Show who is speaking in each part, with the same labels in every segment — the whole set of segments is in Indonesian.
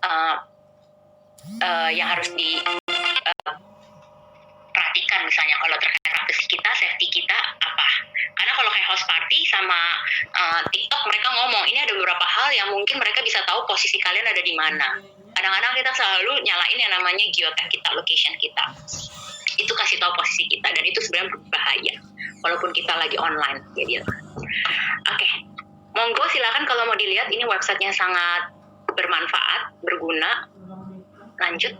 Speaker 1: uh, yang harus diperhatikan, misalnya kalau terkait privacy kita, safety kita apa. Karena kalau kayak house party sama TikTok, mereka ngomong ini ada beberapa hal yang mungkin mereka bisa tahu posisi kalian ada di mana. Kadang-kadang kita selalu nyalain yang namanya geotag kita, location kita. Itu kasih tahu posisi kita, dan itu sebenarnya berbahaya walaupun kita lagi online. Jadi oke. Monggo silakan kalau mau dilihat, ini websitenya sangat bermanfaat, berguna. Lanjut.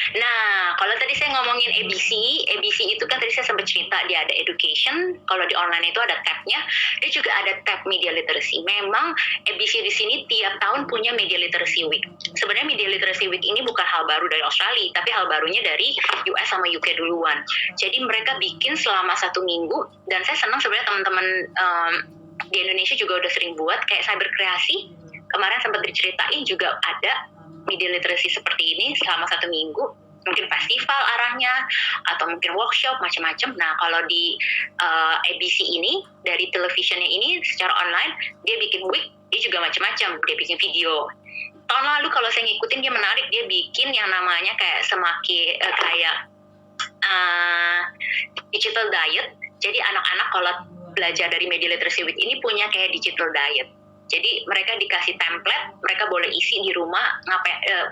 Speaker 1: Nah, kalau tadi saya ngomongin ABC itu kan tadi saya sempat cerita, dia ada education, kalau di online itu ada tab-nya, dia juga ada tab media literacy. Memang ABC di sini tiap tahun punya media literacy week. Sebenarnya media literacy week ini bukan hal baru dari Australia, tapi hal barunya dari US sama UK duluan. Jadi mereka bikin selama 1 minggu, dan saya senang sebenarnya teman-teman di Indonesia juga udah sering buat, kayak cyber kreasi, kemarin sempat diceritain juga ada media literacy seperti ini selama 1 minggu, mungkin festival arahnya atau mungkin workshop macam-macam. Nah, kalau di ABC ini dari televisionnya ini secara online, dia bikin week, dia juga macam-macam, dia bikin video. Tahun lalu kalau saya ngikutin, dia menarik, dia bikin yang namanya kayak digital diet. Jadi anak-anak kalau belajar dari media literacy week ini punya kayak digital diet. Jadi mereka dikasih template, mereka boleh isi di rumah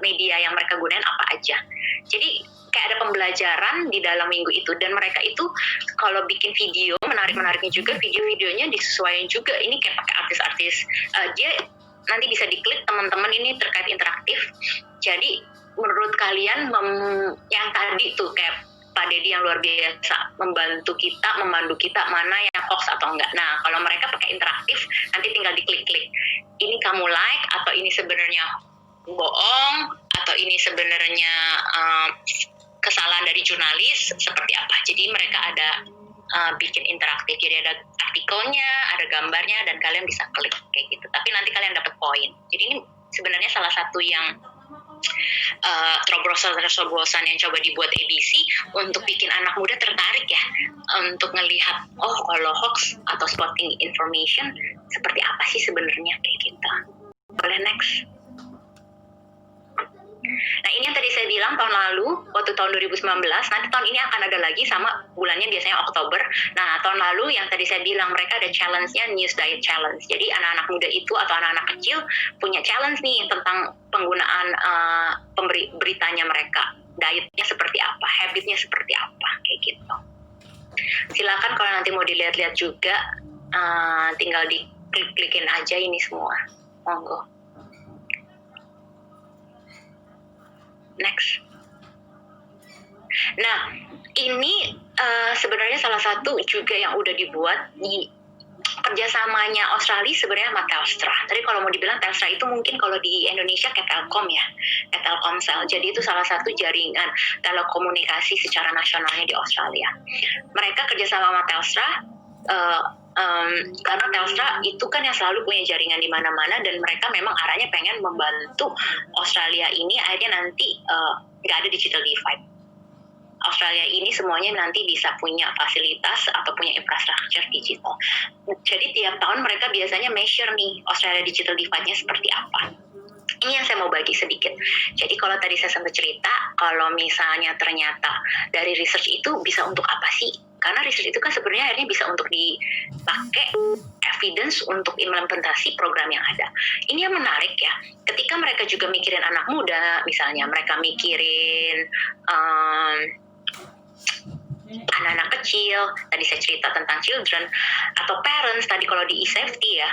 Speaker 1: media yang mereka gunain apa aja. Jadi kayak ada pembelajaran di dalam minggu itu, dan mereka itu kalau bikin video, menariknya juga video-videonya disesuaikan juga. Ini kayak pakai artis-artis, dia nanti bisa diklik teman-teman, ini terkait interaktif. Jadi menurut kalian yang tadi tuh kayak Pak Dedi yang luar biasa membantu kita, memandu kita mana yang hoax atau enggak. Nah, kalau mereka pakai interaktif, nanti tinggal diklik-klik. Ini kamu like, atau ini sebenarnya bohong, atau ini sebenarnya kesalahan dari jurnalis, seperti apa. Jadi mereka ada bikin interaktif. Jadi ada artikelnya, ada gambarnya, dan kalian bisa klik kayak gitu. Tapi nanti kalian dapat poin. Jadi ini sebenarnya salah satu yang terobosan yang coba dibuat ABC untuk bikin anak muda tertarik ya, untuk ngelihat kalau hoax atau spotting information seperti apa sih sebenarnya kayak gitu. Boleh next. Nah, ini yang tadi saya bilang tahun lalu, waktu tahun 2019, nanti tahun ini akan ada lagi sama bulannya biasanya Oktober. Nah, tahun lalu yang tadi saya bilang mereka ada challenge-nya News Diet Challenge. Jadi anak-anak muda itu atau anak-anak kecil punya challenge nih tentang penggunaan beritanya mereka. Dietnya seperti apa, habitnya seperti apa, kayak gitu. Silakan kalau nanti mau dilihat-lihat juga, tinggal diklik-klikin aja ini semua. Monggo. Next. Nah, ini sebenarnya salah satu juga yang udah dibuat di kerjasamanya Australia sebenarnya sama Telstra. Tadi kalau mau dibilang Telstra itu mungkin kalau di Indonesia kayak Telkom ya, kayak Telkomsel. Jadi itu salah satu jaringan telekomunikasi secara nasionalnya di Australia. Mereka kerjasama sama Telstra, karena Telstra itu kan yang selalu punya jaringan di mana-mana, dan mereka memang arahnya pengen membantu Australia ini akhirnya nanti nggak ada digital divide. Australia ini semuanya nanti bisa punya fasilitas atau punya infrastruktur digital. Jadi tiap tahun mereka biasanya measure nih Australia digital divide-nya seperti apa. Ini yang saya mau bagi sedikit. Jadi kalau tadi saya sempat cerita, kalau misalnya ternyata dari research itu bisa untuk apa sih? Karena research itu kan sebenarnya akhirnya bisa untuk dipakai evidence untuk implementasi program yang ada. Ini yang menarik ya. Ketika mereka juga mikirin anak muda, misalnya mereka mikirin anak-anak kecil, tadi saya cerita tentang children, atau parents tadi kalau di e-safety ya,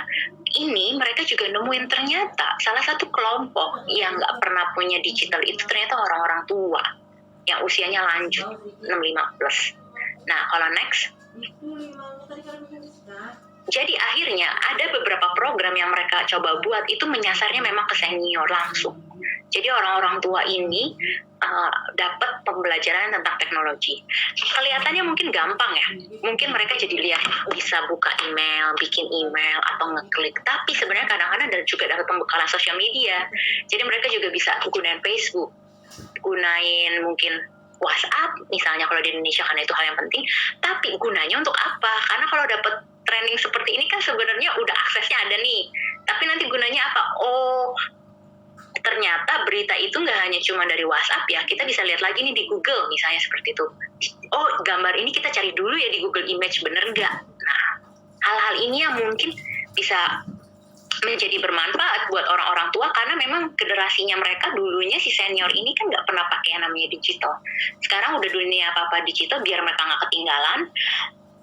Speaker 1: ini mereka juga nemuin ternyata salah satu kelompok yang nggak pernah punya digital itu ternyata orang-orang tua yang usianya lanjut 65 plus. Nah, kalau next. Jadi akhirnya ada beberapa program yang mereka coba buat itu menyasarnya memang ke senior langsung. Jadi orang-orang tua ini dapat pembelajaran tentang teknologi. Kelihatannya mungkin gampang ya. Mungkin mereka jadi lihat bisa buka email, bikin email atau ngeklik. Tapi sebenarnya kadang-kadang juga dapat pembekalan sosial media. Jadi mereka juga bisa gunain Facebook, gunain mungkin WhatsApp misalnya kalau di Indonesia, karena itu hal yang penting. Tapi gunanya untuk apa? Karena kalau dapat training seperti ini kan sebenarnya udah aksesnya ada nih. Tapi nanti gunanya apa? Oh, ternyata berita itu nggak hanya cuma dari WhatsApp ya, kita bisa lihat lagi nih di Google misalnya seperti itu. Oh, gambar ini kita cari dulu ya di Google Image, bener nggak? Nah, hal-hal ini yang mungkin bisa menjadi bermanfaat buat orang-orang tua, karena memang generasinya mereka dulunya si senior ini kan nggak pernah pakai yang namanya digital. Sekarang udah dunia apa-apa digital, biar mereka nggak ketinggalan,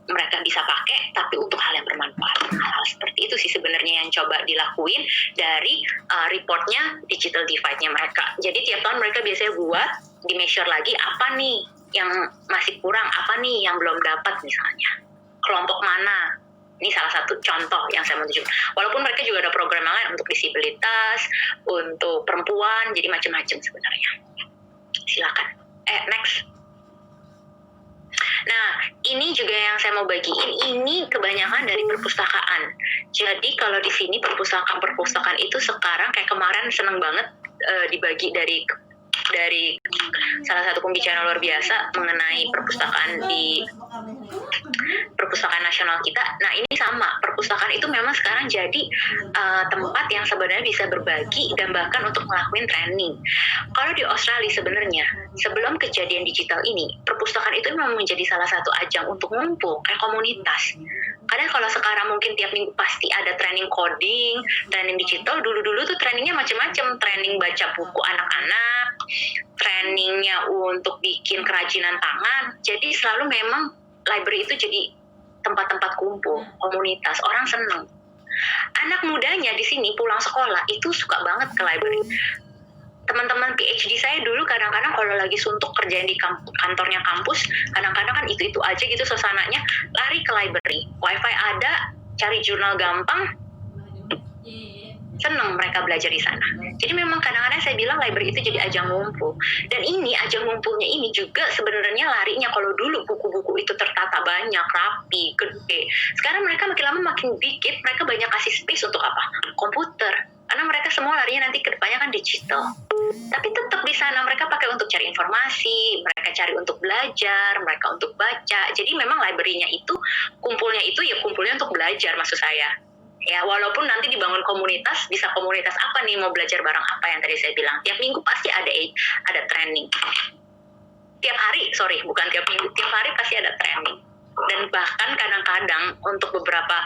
Speaker 1: mereka bisa pakai, tapi untuk hal yang bermanfaat. Hal-hal seperti itu sih sebenarnya yang coba dilakuin dari reportnya digital divide-nya mereka. Jadi tiap tahun mereka biasanya buat, di-measure lagi apa nih yang masih kurang, apa nih yang belum dapat misalnya. Kelompok mana? Ini salah satu contoh yang saya mau tunjukkan. Walaupun mereka juga ada program yang lain untuk disabilitas, untuk perempuan, jadi macam-macam sebenarnya. Silakan. Next. Nah, ini juga yang saya mau bagiin, ini kebanyakan dari perpustakaan. Jadi kalau di sini perpustakaan itu sekarang kayak kemarin seneng banget dibagi dari salah satu pembicara luar biasa mengenai perpustakaan di perpustakaan nasional kita. Nah, ini sama, perpustakaan itu memang sekarang jadi tempat yang sebenarnya bisa berbagi dan bahkan untuk ngelakuin training. Kalau di Australia sebenarnya sebelum kejadian digital ini, perpustakaan itu memang menjadi salah satu ajang untuk ngumpul kayak komunitas. Karena kalau sekarang mungkin tiap minggu pasti ada training coding, training digital. Dulu-dulu tuh trainingnya macam-macam, training baca buku anak-anak, trainingnya untuk bikin kerajinan tangan. Jadi selalu memang library itu jadi tempat-tempat kumpul, komunitas, orang seneng. Anak mudanya di sini pulang sekolah itu suka banget ke library. Teman-teman PhD saya dulu kadang-kadang kalau lagi suntuk kerjain di kantornya kampus, kadang-kadang kan itu aja gitu suasananya, lari ke library. Wifi ada, cari jurnal gampang, seneng mereka belajar di sana. Jadi memang kadang-kadang saya bilang library itu jadi ajang ngumpul. Dan ini ajang ngumpulnya ini juga sebenarnya larinya, kalau dulu buku-buku itu tertata banyak, rapi, gede. Sekarang mereka makin lama makin dikit, mereka banyak kasih space untuk apa? Komputer. Karena mereka semua larinya nanti ke depannya kan digital. Tapi tetap di sana mereka pakai untuk cari informasi, mereka cari untuk belajar, mereka untuk baca. Jadi memang library-nya itu, kumpulnya itu ya kumpulnya untuk belajar maksud saya. Ya, walaupun nanti dibangun komunitas, bisa komunitas apa nih, mau belajar bareng apa yang tadi saya bilang. Tiap minggu pasti ada training. Tiap hari pasti ada training. Dan bahkan kadang-kadang untuk beberapa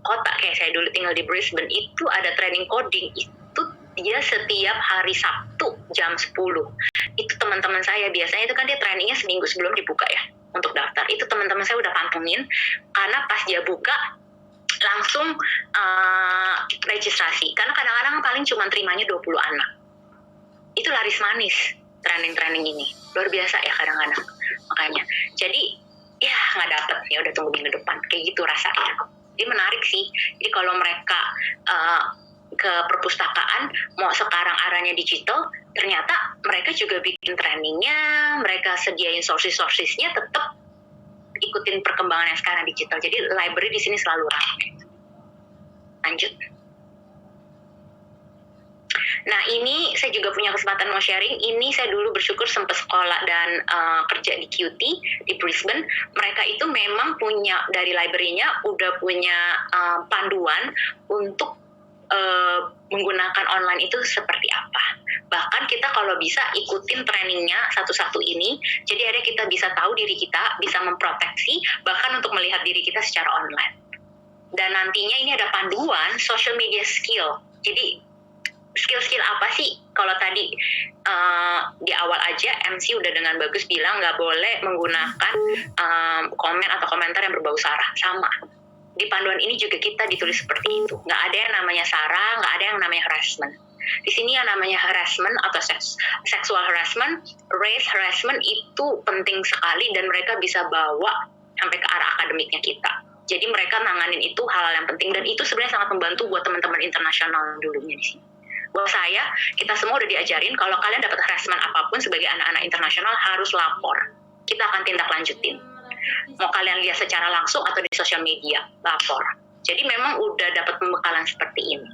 Speaker 1: kota, kayak saya dulu tinggal di Brisbane, itu ada training coding, itu dia setiap hari Sabtu jam 10. Itu teman-teman saya, biasanya itu kan dia trainingnya seminggu sebelum dibuka ya, untuk daftar. Itu teman-teman saya udah pantengin, karena pas dia buka, langsung registrasi. Karena kadang-kadang paling cuma terimanya 20 anak. Itu laris manis training-training ini. Luar biasa ya kadang-kadang. Makanya. Jadi, ya nggak dapet, ya udah tunggu minggu depan. Kayak gitu rasanya. Jadi menarik sih. Jadi kalau mereka ke perpustakaan, mau sekarang arahnya digital, ternyata mereka juga bikin trainingnya, mereka sediain sources-sourcesnya, tetap ikutin perkembangan yang sekarang digital. Jadi library di sini selalu ramai. Lanjut. Nah, ini saya juga punya kesempatan mau sharing. Ini saya dulu bersyukur sempat sekolah dan kerja di QT di Brisbane. Mereka itu memang punya, dari library-nya udah punya panduan untuk menggunakan online itu seperti apa. Bahkan kita kalau bisa ikutin trainingnya satu-satu ini, jadi ada kita bisa tahu diri kita, bisa memproteksi, bahkan untuk melihat diri kita secara online. Dan nantinya ini ada panduan social media skill. Jadi skill-skill apa sih? Kalau tadi di awal aja MC udah dengan bagus bilang nggak boleh menggunakan komen atau komentar yang berbau sara. Sama. Di panduan ini juga kita ditulis seperti itu. Nggak ada yang namanya sara, nggak ada yang namanya harassment. Di sini yang namanya harassment atau sexual harassment, race harassment itu penting sekali dan mereka bisa bawa sampai ke arah akademiknya kita. Jadi mereka nanganin itu hal-hal yang penting dan itu sebenarnya sangat membantu buat teman-teman internasional dulunya di sini. Buat saya, kita semua udah diajarin kalau kalian dapat harassment apapun sebagai anak-anak internasional harus lapor. Kita akan tindak lanjutin. Mau kalian lihat secara langsung atau di sosial media, lapor. Jadi memang udah dapat pembekalan seperti ini.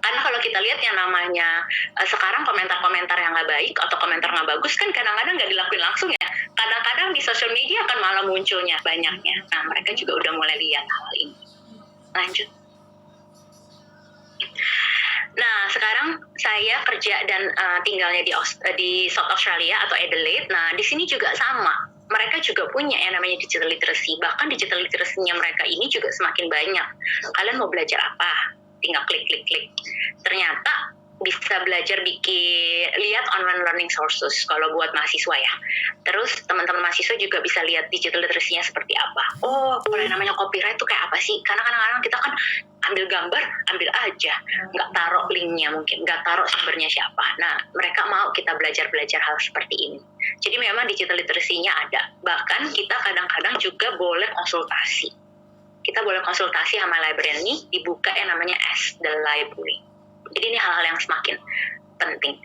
Speaker 1: Karena kalau kita lihat yang namanya sekarang komentar-komentar yang nggak baik atau komentar nggak bagus kan kadang-kadang nggak dilakuin langsung ya. Kadang-kadang di sosial media kan malah munculnya banyaknya. Nah, mereka juga udah mulai lihat hal ini. Lanjut. Nah, sekarang saya kerja dan tinggalnya di South Australia atau Adelaide. Nah, di sini juga sama. Mereka juga punya yang namanya digital literacy. Bahkan digital literacy-nya mereka ini juga semakin banyak. Kalian mau belajar apa? Tinggal klik. Ternyata bisa belajar lihat online learning sources kalau buat mahasiswa ya. Terus teman-teman mahasiswa juga bisa lihat digital literacy-nya seperti apa. Oh, kalau yang namanya copyright itu kayak apa sih? Karena kadang-kadang kita kan ambil gambar, ambil aja. Nggak taruh linknya mungkin, nggak taruh sumbernya siapa. Nah, mereka mau kita belajar hal seperti ini. Jadi memang digital literacy-nya ada. Bahkan kita kadang-kadang juga boleh konsultasi. Kita boleh konsultasi sama library ini, dibuka yang namanya as the library. Jadi ini hal-hal yang semakin penting.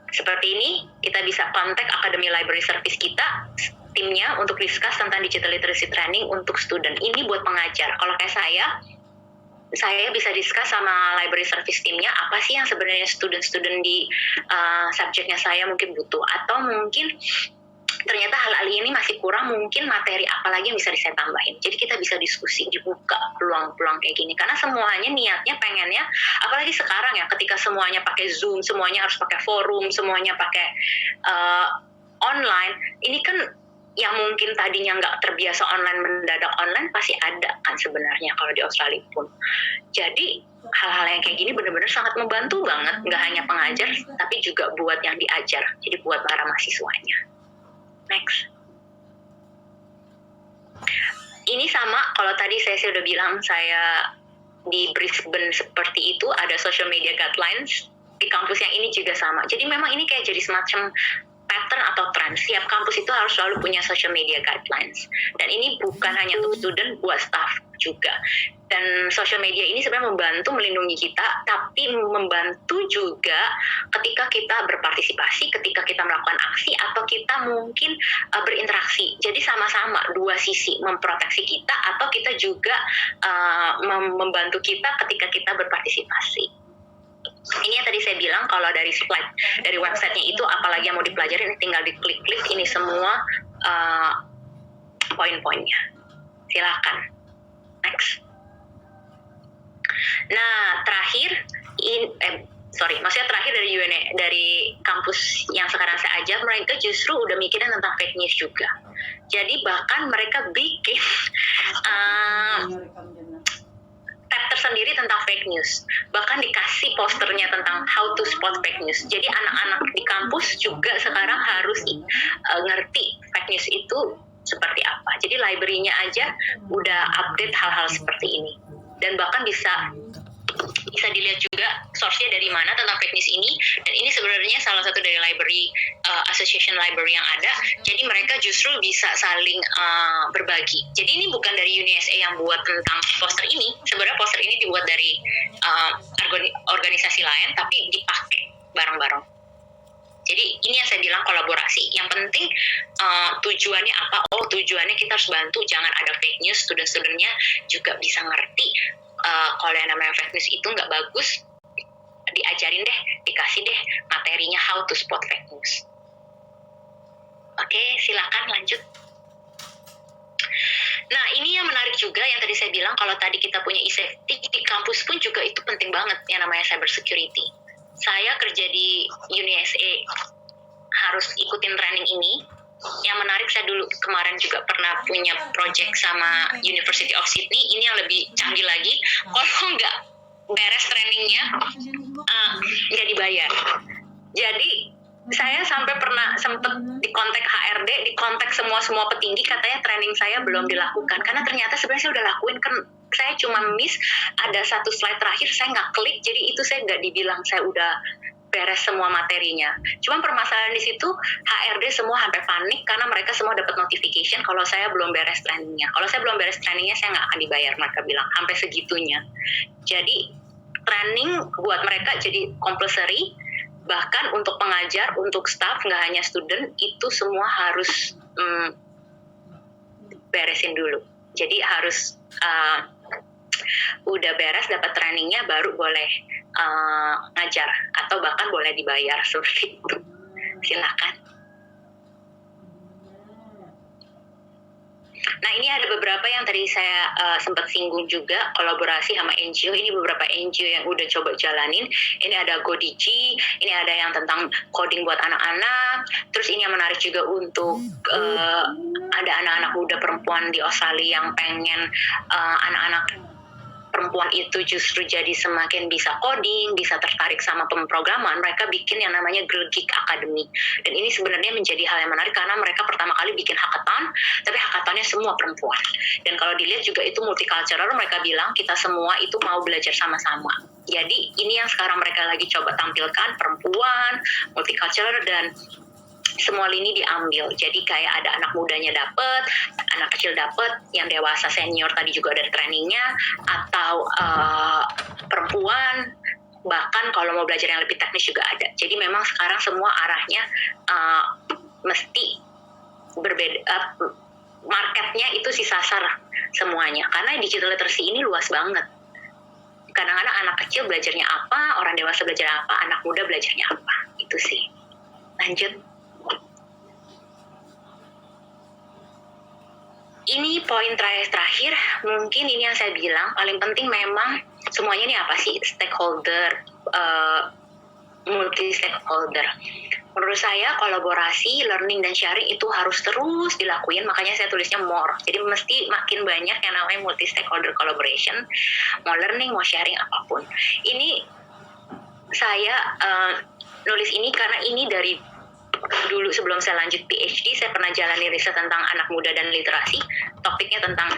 Speaker 1: Seperti ini, kita bisa kontak Academy Library Service kita, timnya untuk discuss tentang digital literacy training untuk student. Ini buat pengajar. Kalau kayak saya bisa discuss sama library service timnya, apa sih yang sebenarnya student-student di subjeknya saya mungkin butuh. Atau mungkin ternyata hal-hal ini masih kurang, mungkin materi apa lagi yang bisa saya tambahin. Jadi kita bisa diskusi, dibuka peluang-peluang kayak gini. Karena semuanya niatnya pengennya, apalagi sekarang ya, ketika semuanya pakai Zoom, semuanya harus pakai forum, semuanya pakai online, ini kan yang mungkin tadinya nggak terbiasa online, mendadak online, pasti ada kan sebenarnya kalau di Australia pun. Jadi hal-hal yang kayak gini benar-benar sangat membantu banget, nggak hanya pengajar, tapi juga buat yang diajar, jadi buat para mahasiswanya. Next. Ini sama, kalau tadi saya sudah bilang saya di Brisbane seperti itu, ada social media guidelines, di kampus yang ini juga sama. Jadi memang ini kayak jadi semacam pattern atau tren. Setiap kampus itu harus selalu punya social media guidelines. Dan ini bukan hanya untuk student, buat staff juga. Dan social media ini sebenarnya membantu melindungi kita, tapi membantu juga ketika kita berpartisipasi, ketika kita melakukan aksi, atau kita mungkin berinteraksi. Jadi sama-sama dua sisi, memproteksi kita, atau kita juga membantu kita ketika kita berpartisipasi. Ini yang tadi saya bilang, kalau dari slide, dari websitenya itu, apalagi yang mau dipelajari, ini tinggal diklik-klik, ini semua poin-poinnya. Silakan. Next. Nah, terakhir, maksudnya terakhir dari kampus yang sekarang saya ajar, mereka justru udah mikirin tentang fake news juga. Jadi bahkan mereka bikin tab tersendiri tentang fake news. Bahkan dikasih posternya tentang how to spot fake news. Jadi anak-anak di kampus juga sekarang harus ngerti fake news itu seperti apa. Jadi library-nya aja udah update hal-hal seperti ini. Dan bahkan bisa dilihat juga source-nya dari mana tentang fake news ini. Dan ini sebenarnya salah satu dari library, association library yang ada. Jadi mereka justru bisa saling berbagi. Jadi ini bukan dari UniSA yang buat tentang poster ini. Sebenarnya poster ini dibuat dari organisasi lain, tapi dipakai bareng-bareng. Jadi ini yang saya bilang kolaborasi. Yang penting tujuannya apa? Oh, tujuannya kita harus bantu jangan ada fake news. Student-studentnya juga bisa ngerti kalau yang namanya fake news itu nggak bagus. Diajarin deh, dikasih deh materinya how to spot fake news. Oke, silakan lanjut. Nah, ini yang menarik juga yang tadi saya bilang, kalau tadi kita punya e-safety, di kampus pun juga itu penting banget yang namanya cyber security. Saya kerja di UniSA harus ikutin training ini. Yang menarik, saya dulu kemarin juga pernah punya project sama University of Sydney. Ini yang lebih canggih lagi. Kalau nggak beres trainingnya, nggak dibayar. Jadi saya sampai sempet dikontak HRD, dikontak semua petinggi, katanya training saya belum dilakukan. Karena ternyata sebenarnya saya udah lakuin, kan saya cuma miss ada satu slide terakhir, saya nggak klik, jadi itu saya nggak dibilang saya udah beres semua materinya. Cuma permasalahan di situ, HRD semua sampai panik karena mereka semua dapat notification kalau saya belum beres trainingnya. Kalau saya belum beres trainingnya, saya nggak akan dibayar, mereka bilang, sampai segitunya. Jadi training buat mereka jadi compulsory, bahkan untuk pengajar, untuk staff, nggak hanya student, itu semua harus beresin dulu. Jadi harus udah beres dapat trainingnya baru boleh ngajar atau bahkan boleh dibayar seperti itu. Silakan. Nah, ini ada beberapa yang tadi saya sempat singgung juga, kolaborasi sama NGO. Ini beberapa NGO yang udah coba jalanin. Ini ada GoDigi, ini ada yang tentang coding buat anak-anak. Terus ini yang menarik juga untuk ada anak-anak muda perempuan di Australia yang pengen anak-anak perempuan itu justru jadi semakin bisa coding, bisa tertarik sama pemrograman. Mereka bikin yang namanya Girl Geek Academy. Dan ini sebenarnya menjadi hal yang menarik karena mereka pertama kali bikin hackathon, tapi hackathonnya semua perempuan. Dan kalau dilihat juga itu multicultural, mereka bilang kita semua itu mau belajar sama-sama. Jadi ini yang sekarang mereka lagi coba tampilkan, perempuan, multicultural, dan semua lini diambil. Jadi kayak ada anak mudanya dapet, anak kecil dapet, yang dewasa senior tadi juga ada trainingnya, atau perempuan, bahkan kalau mau belajar yang lebih teknis juga ada. Jadi memang sekarang semua arahnya mesti berbeda, marketnya itu si sasar semuanya, karena digital literacy ini luas banget. Kadang-kadang anak kecil belajarnya apa, orang dewasa belajar apa, anak muda belajarnya apa, itu sih. Lanjut. Ini poin terakhir, mungkin ini yang saya bilang, paling penting memang semuanya ini apa sih? Stakeholder, multi-stakeholder. Menurut saya kolaborasi, learning, dan sharing itu harus terus dilakuin, makanya saya tulisnya more. Jadi mesti makin banyak yang namanya multi-stakeholder collaboration, mau learning, mau sharing, apapun. Ini saya nulis ini karena ini dari dulu sebelum saya lanjut PhD, saya pernah jalani riset tentang anak muda dan literasi. Topiknya tentang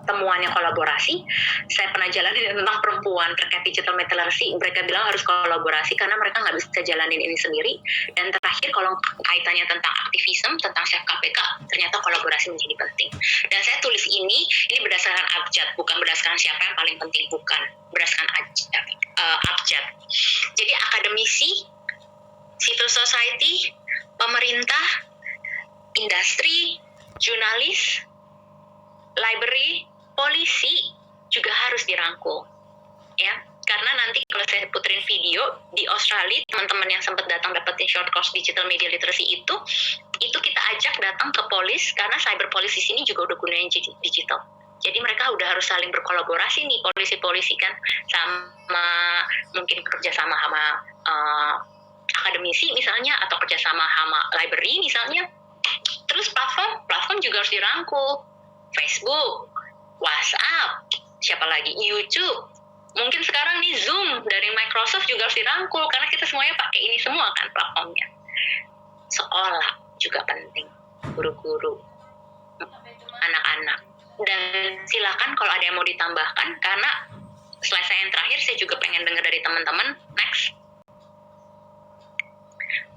Speaker 1: temuannya kolaborasi. Saya pernah jalanin tentang perempuan terkait digital literacy. Mereka bilang harus kolaborasi karena mereka nggak bisa jalanin ini sendiri. Dan terakhir, kalau kaitannya tentang aktivisme, tentang Save KPK, ternyata kolaborasi menjadi penting. Dan saya tulis ini berdasarkan abjad, bukan berdasarkan siapa yang paling penting, bukan. Berdasarkan abjad. Jadi akademisi, civil society, pemerintah, industri, jurnalis, library, polisi juga harus dirangkul, ya. Karena nanti kalau saya puterin video di Australia, teman-teman yang sempat datang dapetin short course digital media literacy itu kita ajak datang ke polis karena cyber police di sini juga udah gunain digital. Jadi mereka udah harus saling berkolaborasi nih, polisi-polisi kan, sama mungkin kerjasama sama akademisi misalnya, atau kerjasama sama library misalnya. Terus platform juga harus dirangkul. Facebook, WhatsApp, siapa lagi, YouTube. Mungkin sekarang nih Zoom dari Microsoft juga harus dirangkul karena kita semuanya pakai ini semua kan platformnya. Sekolah juga penting, guru-guru, anak-anak. Dan silakan kalau ada yang mau ditambahkan, karena slide saya yang terakhir saya juga pengen dengar dari teman-teman. Next.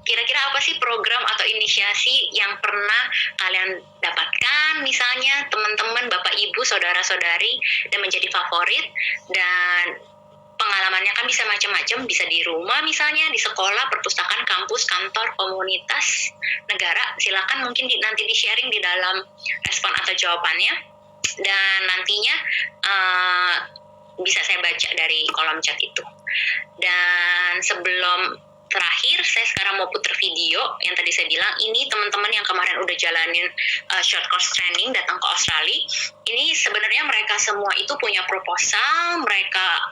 Speaker 1: Kira-kira apa sih program atau inisiasi yang pernah kalian dapatkan, misalnya teman-teman, bapak ibu, saudara-saudari, dan menjadi favorit? Dan pengalamannya kan bisa macam-macam, bisa di rumah misalnya, di sekolah, perpustakaan, kampus, kantor, komunitas, negara. Silakan mungkin nanti di-sharing di dalam respon atau jawabannya, dan nantinya bisa saya baca dari kolom chat itu. Dan sebelum terakhir, saya sekarang mau putar video yang tadi saya bilang. Ini teman-teman yang kemarin udah jalanin short course training datang ke Australia. Ini sebenarnya mereka semua itu punya proposal, mereka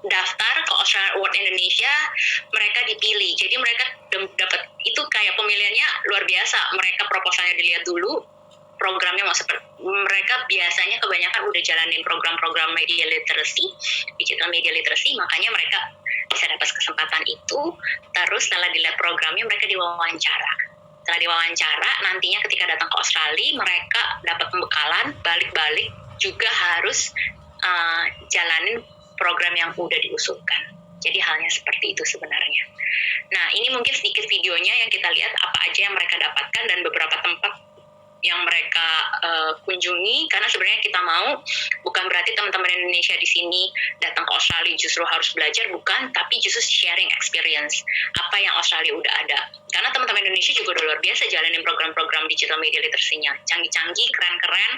Speaker 1: daftar ke Australian Award Indonesia, mereka dipilih. Jadi mereka dapat, itu kayak pemilihannya luar biasa. Mereka proposalnya dilihat dulu, programnya mau seperti, mereka biasanya kebanyakan udah jalanin program-program media literacy, digital media literacy, makanya mereka bisa dapat kesempatan itu. Terus setelah dilihat programnya, mereka diwawancara. Setelah diwawancara, nantinya ketika datang ke Australia, mereka dapat pembekalan, balik-balik juga harus jalanin program yang udah diusulkan. Jadi halnya seperti itu sebenarnya. Nah, ini mungkin sedikit videonya yang kita lihat apa aja yang mereka dapatkan dan beberapa tempat yang mereka kunjungi. Karena sebenarnya kita mau, bukan berarti teman-teman Indonesia di sini datang ke Australia justru harus belajar, bukan, tapi justru sharing experience apa yang Australia udah ada. Karena teman-teman Indonesia juga udah luar biasa jalanin program-program digital media literacy-nya, canggih-canggih, keren-keren.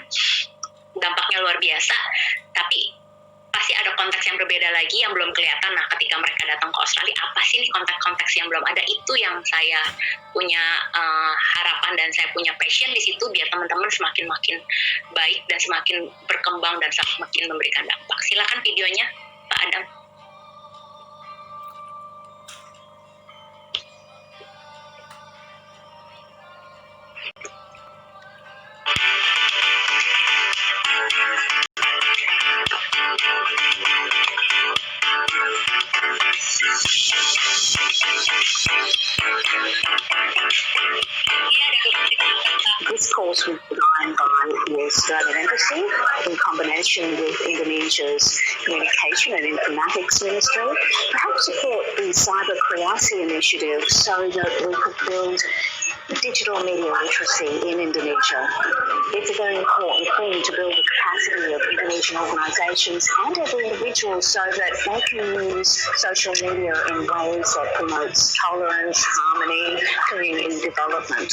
Speaker 1: dampaknya luar biasa, tapi pasti ada konteks yang berbeda lagi yang belum kelihatan. Nah, ketika mereka datang ke Australia, apa sih nih konteks-konteks yang belum ada? Itu yang saya punya harapan dan saya punya passion di situ, biar teman-teman semakin baik dan semakin berkembang dan semakin memberikan dampak. Silakan videonya, Pak Adam.
Speaker 2: This course was designed by the Australian Embassy in combination with Indonesia's Communication and Informatics Ministry to help support the Cyber Kreasi initiative so that we could build digital media literacy in Indonesia. It's a very important thing to build the capacity of Indonesian organisations and every individual so that they can use social media in ways that promotes tolerance, harmony, community development.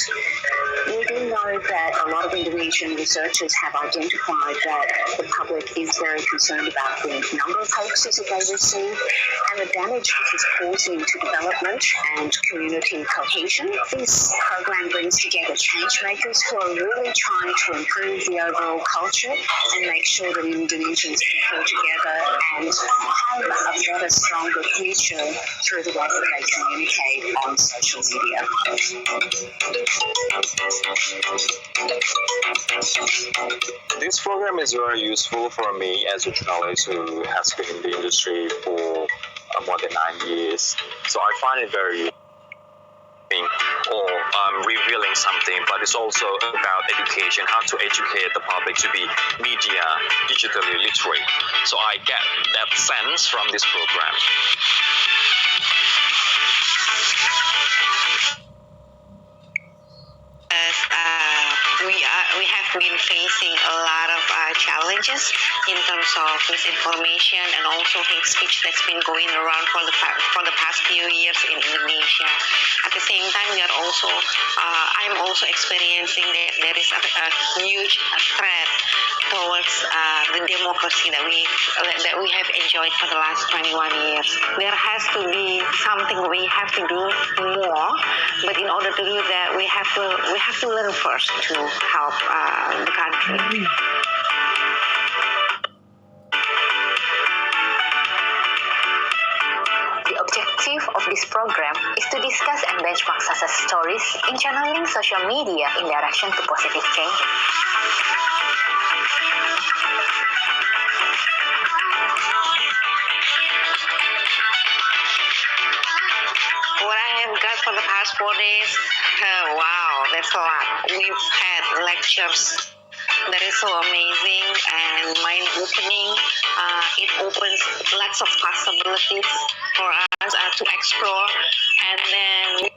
Speaker 2: We do know that a lot of Indonesian researchers have identified that the public is very concerned about the number of hoaxes that they receive and the damage this is causing to development and community cohesion. This program brings together change makers who are really trying to improve the overall culture and make sure that Indonesians can pull together and have a better, stronger future through the way that they communicate on social media.
Speaker 3: This program is very useful for me as a journalist who has been in the industry for more than 9 years. So I find it very or revealing something, but it's also about education, how to educate the public to be media digitally literate. So I get that sense from this program.
Speaker 4: We have been facing a lot of challenges in terms of misinformation and also hate speech that's been going around for the past few years in Indonesia. At the same time, I'm also experiencing that there is a huge threat towards the democracy that we have enjoyed for the last 21 years. There has to be something we have to do more, but in order to do that, we have to learn first to help the country.
Speaker 2: The objective of this program is to discuss and benchmark success stories in channeling social media in direction to positive change.
Speaker 4: What I have got for the past 4 days, wow, that's a lot. We've had lectures that is so amazing and mind-opening. It opens lots of possibilities for us to explore, and then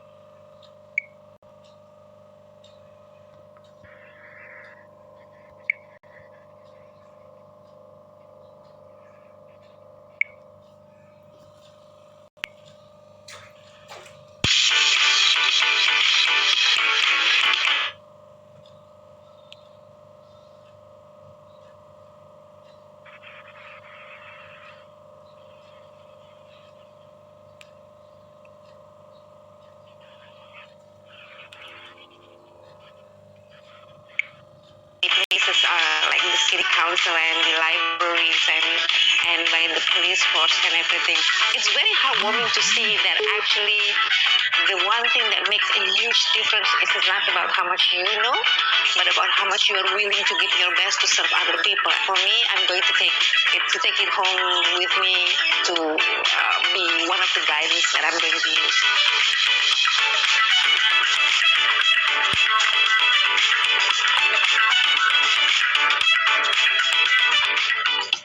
Speaker 4: places like the city council and the libraries and by the police force and everything. It's very heartwarming to see that actually the one thing that makes a huge difference is not about how much you know, but about how much you are willing to give your best to serve other people. For me, I'm going to take it home with me to be one of the guidance that I'm going to use.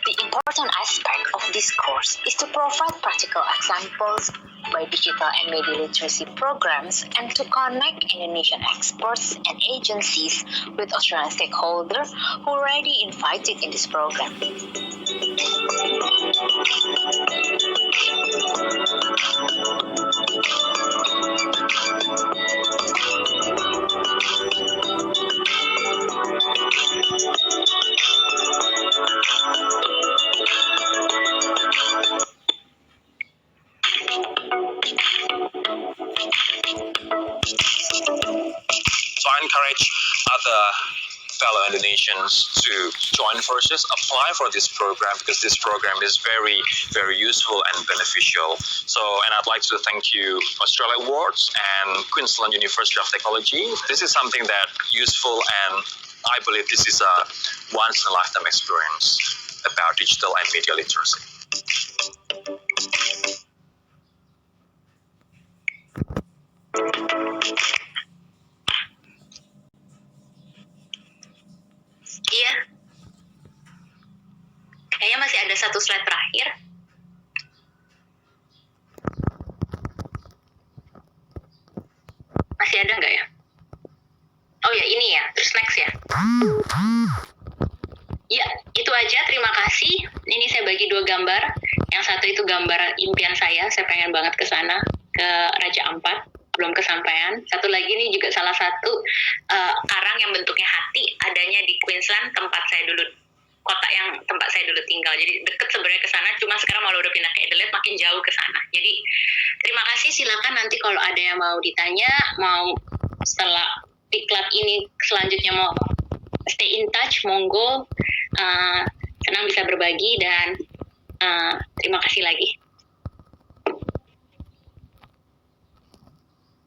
Speaker 2: The important aspect of this course is to provide practical examples by digital and media literacy programs and to connect Indonesian experts and agencies with Australian stakeholders who are already invited in this program.
Speaker 3: encourage other fellow Indonesians to join forces, apply for this program, because this program is very, very useful and beneficial. So, and I'd like to thank you, Australia Awards and Queensland University of Technology. This is something that useful, and I believe this is a once-in-a-lifetime experience about digital and media literacy.
Speaker 1: Iya. Kayaknya masih ada satu slide terakhir. Masih ada nggak ya? Oh ya, ini ya. Terus next ya. Ya, itu aja. Terima kasih. Ini saya bagi 2 gambar. Yang satu itu gambar impian saya. Saya pengen banget ke sana, ke Raja Ampat. Belum kesampaian. Satu lagi ini juga salah satu karang yang bentuknya hati, adanya di Queensland, tempat saya dulu, kota yang tempat saya dulu tinggal. Jadi deket sebenarnya ke sana, cuma sekarang malah udah pindah ke Adelaide, makin jauh ke sana. Jadi terima kasih, silakan nanti kalau ada yang mau ditanya, mau setelah diklat ini selanjutnya mau stay in touch, monggo. Senang bisa berbagi dan terima kasih lagi.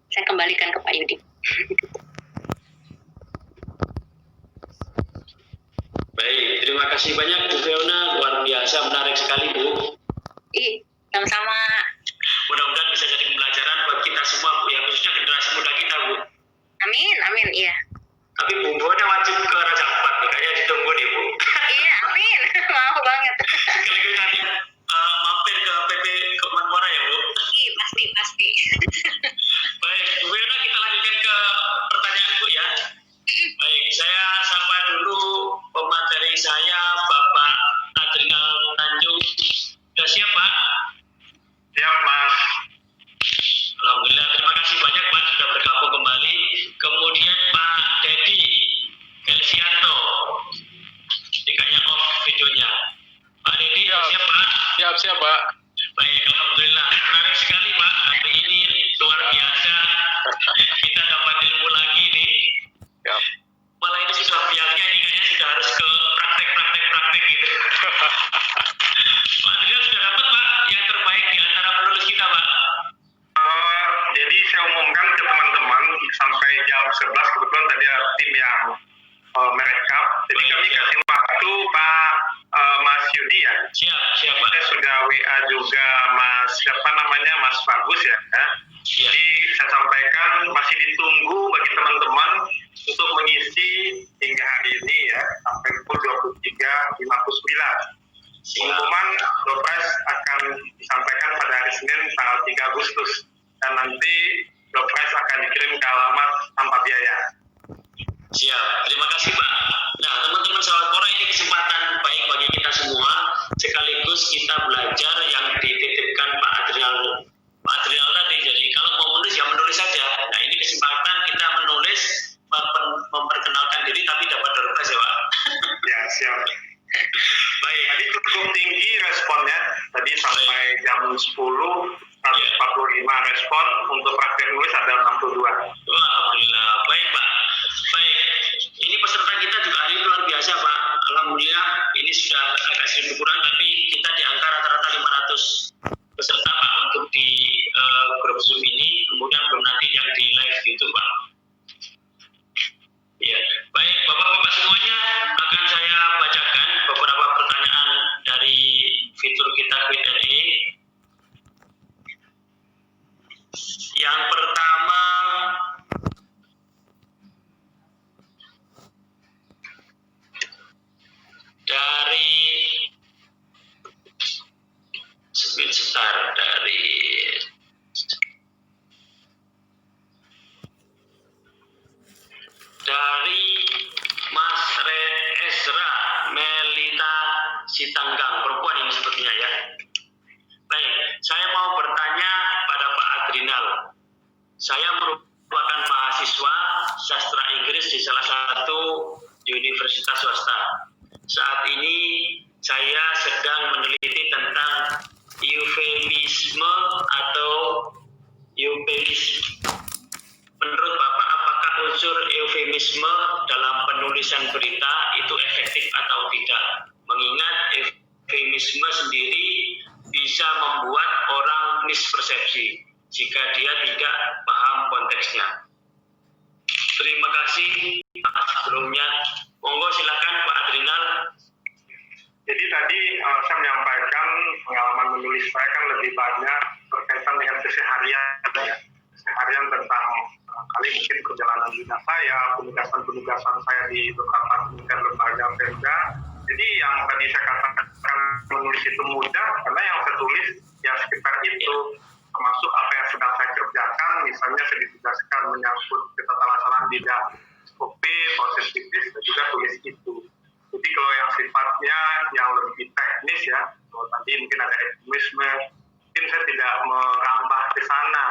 Speaker 1: Saya kembalikan ke Pak Yudi.
Speaker 5: Baik, terima kasih banyak Bu Fiona, luar biasa, menarik sekali Bu.
Speaker 1: Sama-sama.
Speaker 5: Mudah-mudahan bisa jadi pembelajaran buat kita semua Bu, ya khususnya generasi muda kita Bu.
Speaker 1: Amin, iya.
Speaker 5: Tapi Bu Fiona wajib ke Raja Ampat, kayaknya ditunggu nih Bu.
Speaker 1: Iya, amin. Mau banget.
Speaker 5: Sekali-kali nanti mampir ke PP Kemenpora ya Bu.
Speaker 1: Pasti.
Speaker 5: Baik, Bu Fiona, kita lanjutkan ke pertanyaan Bu ya. Baik, saya sapa dulu pemateri saya, Bapak Adrinal Tanjung. Sudah siap Pak?
Speaker 3: Siap, Mas.
Speaker 5: Alhamdulillah, terima kasih banyak Pak sudah bergabung kembali. Kemudian Pak Dedi Kelsianto, tikanya off videonya. Pak Dedi, siap Pak?
Speaker 3: Siap, Pak.
Speaker 5: Baik, Alhamdulillah. Menarik sekali Pak, hari ini luar biasa. Kita dapat ilmu lagi nih.
Speaker 3: Siap.
Speaker 5: Malah ini sudah biangnya ini kayaknya sudah harus ke praktek gitu. Pak Adrian sudah dapat Pak yang terbaik di antara penulis kita Pak.
Speaker 6: Jadi saya umumkan ke teman-teman sampai jam 11, kebetulan tadi ada tim yang merekap. Jadi kami kasih waktu Pak Mas Yudi ya.
Speaker 5: Siap Pak.
Speaker 6: Saya sudah WA juga Mas Mas Bagus ya. Jadi saya sampaikan masih ditunggu bagi teman-teman untuk mengisi hingga hari ini ya sampai pukul 23.59. Pengumuman Dopres akan disampaikan pada hari Senin tanggal 3 Agustus dan nanti Dopres akan dikirim ke alamat tanpa biaya.
Speaker 5: Siap, terima kasih Pak. Nah teman-teman sahabat Pora, ini kesempatan baik bagi kita semua, sekaligus kita belajar yang dititipkan Pak Adrial tadi. Jadi kalau mau menulis ya menulis saja. Nah ini kesempatan kita menulis, memperkenalkan diri tapi dapat Dopres ya Pak.
Speaker 6: Ya, siap.
Speaker 5: Baik.
Speaker 6: Tadi cukup tinggi responnya, tadi sampai jam 10, 145 respon, untuk praktek nulis ada 62.
Speaker 5: Wah, Alhamdulillah. Baik Pak. Baik. Ini peserta kita juga hari ini luar biasa Pak. Alhamdulillah ini sudah agak sedikit kurang, tapi kita di angka rata-rata 500 peserta Pak untuk di grup Zoom ini. Kemudian belum nanti yang di live YouTube Pak. Ya, baik Bapak-Bapak semuanya, akan saya bacakan beberapa pertanyaan dari fitur kita Q&A. Yang pertama, dari Mas Ezra Melita Sitanggang, perempuan ini sepertinya ya. Baik, saya mau bertanya pada Pak Adrinal. Saya merupakan mahasiswa sastra Inggris di salah satu universitas swasta. Saat ini saya sedang meneliti tentang eufemisme atau eufemisme. Menurut Bapak, apakah unsur eufemisme bisa membuat orang mispersepsi jika dia tidak paham konteksnya. Terima kasih Pak sebelumnya. Monggo silakan Pak Adrinal.
Speaker 6: Jadi tadi saya menyampaikan pengalaman menulis saya kan lebih banyak berkaitan dengan keseharian ya. Keseharian tentang kali mungkin perjalanan dinas saya, penugasan saya di beberapa kementerian lembaga Pemda. Jadi yang tadi saya katakan menulis itu mudah karena yang saya tulis ya sekitar itu, termasuk apa yang sedang saya kerjakan. Misalnya saya ditugaskan menyangkut ketatanegaraan bidang SOP, proses bisnis, saya juga tulis itu. Jadi kalau yang sifatnya yang lebih teknis ya, kalau tadi mungkin ada ekstremisme, mungkin saya tidak merambah ke sana.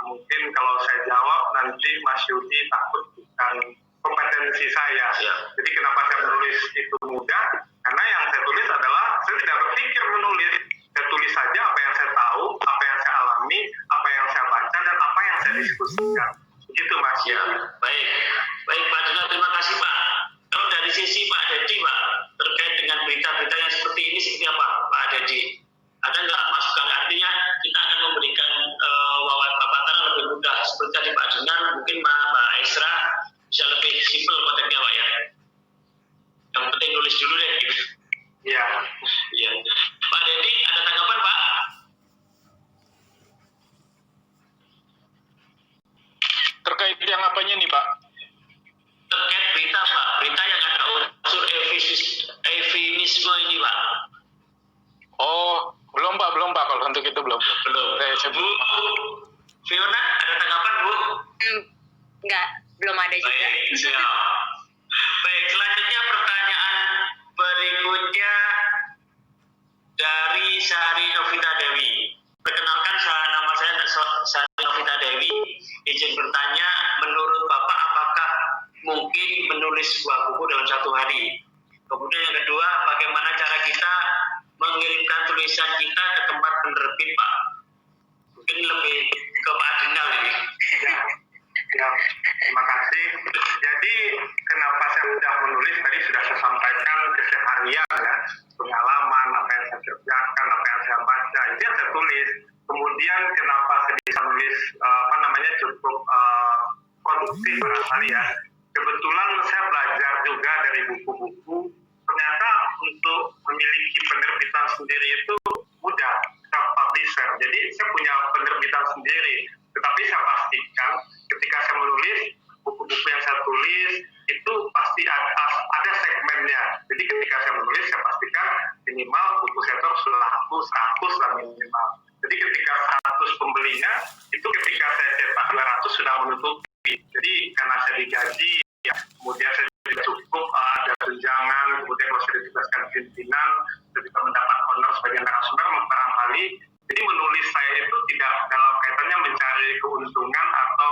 Speaker 6: Mungkin kalau saya jawab nanti Mas Yudi takut bukan kompetensi saya. Jadi kenapa saya menulis itu mudah? Karena yang saya tulis adalah saya tidak berpikir menulis. Saya tulis saja apa yang saya tahu, apa yang saya alami, apa yang saya baca, dan apa yang saya diskusikan. Begitu Mas.
Speaker 5: Ya, baik. Baik Pak Adrinal, terima kasih Pak. Kalau dari sisi Pak Dedi Pak, terkait dengan berita-berita yang seperti ini seperti apa Pak Dedi? Ada nggak masukan? Artinya kita akan memberikan paparan lebih mudah. Seperti tadi Pak Adrinal, mungkin Mbak Esra bisa lebih simpel konteksnya Pak ya. Yang penting nulis dulu deh gitu.
Speaker 6: Iya.
Speaker 5: Iya. Pak Dedi, ada tanggapan Pak?
Speaker 7: Terkait yang apanya nih Pak?
Speaker 5: Terkait berita Pak, berita yang ada unsur eufemisme ini Pak.
Speaker 7: Oh, belum Pak. Kalau untuk itu belum.
Speaker 5: Belum. Bu Fiona, ada tanggapan Bu?
Speaker 1: Enggak, belum ada juga.
Speaker 5: Baik, siap. Baik, selanjutnya pertanyaan berikutnya dari Sari Novita Dewi. Perkenalkan, nama saya Sari Novita Dewi. Izin bertanya, menurut Bapak apakah mungkin menulis sebuah buku dalam satu hari? Kemudian yang kedua, bagaimana cara kita mengirimkan tulisan kita ke tempat penerbit Pak? Mungkin lebih ke Pak Adrinal ini.
Speaker 6: Ya, terima kasih. Jadi kenapa saya sudah menulis tadi sudah saya sampaikan keseharian ya, pengalaman apa yang saya kerjakan, apa yang saya baca, itu yang saya tulis. Kemudian kenapa saya bisa menulis cukup produktif barangkali ya. Kebetulan saya belajar juga dari buku-buku. Ternyata untuk memiliki penerbitan sendiri itu mudah, self-publisher. Jadi saya punya penerbitan sendiri. Tetapi saya pastikan ketika saya menulis, buku-buku yang saya tulis itu pasti ada segmennya. Jadi ketika saya menulis, saya pastikan minimal buku saya itu harus laku 100 lah minimal. Jadi ketika 100 pembelinya, itu ketika saya cetak 200 sudah menutupi. Jadi karena saya digaji, ya, kemudian saya juga cukup ada tunjangan, kemudian kalau saya ditugaskan pimpinan, saya juga mendapat honor sebagai narasumber, barangkali. Jadi menulis saya itu tidak dalam kaitannya mencari keuntungan atau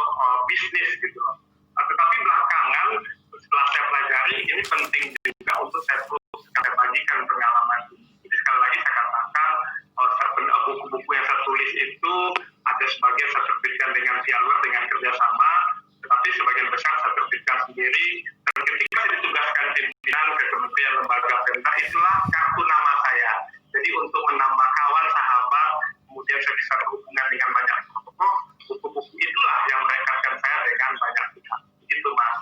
Speaker 6: bisnis gitu loh. Tetapi belakangan setelah saya pelajari ini penting juga untuk saya terus bagikan pengalaman ini. Jadi sekali lagi saya katakan buku-buku yang saya tulis itu ada sebagian saya terbitkan dengan pihak luar dengan kerjasama, tetapi sebagian besar saya terbitkan sendiri. Dan ketika saya ditugaskan pimpinan ke kementerian lembaga Pemda, itulah kartu nama saya. Jadi untuk menambah kawan, sahabat, kemudian saya bisa berhubungan dengan banyak tokoh, buku-buku itulah yang merekatkan saya dengan banyak pihak. Begitu Mas.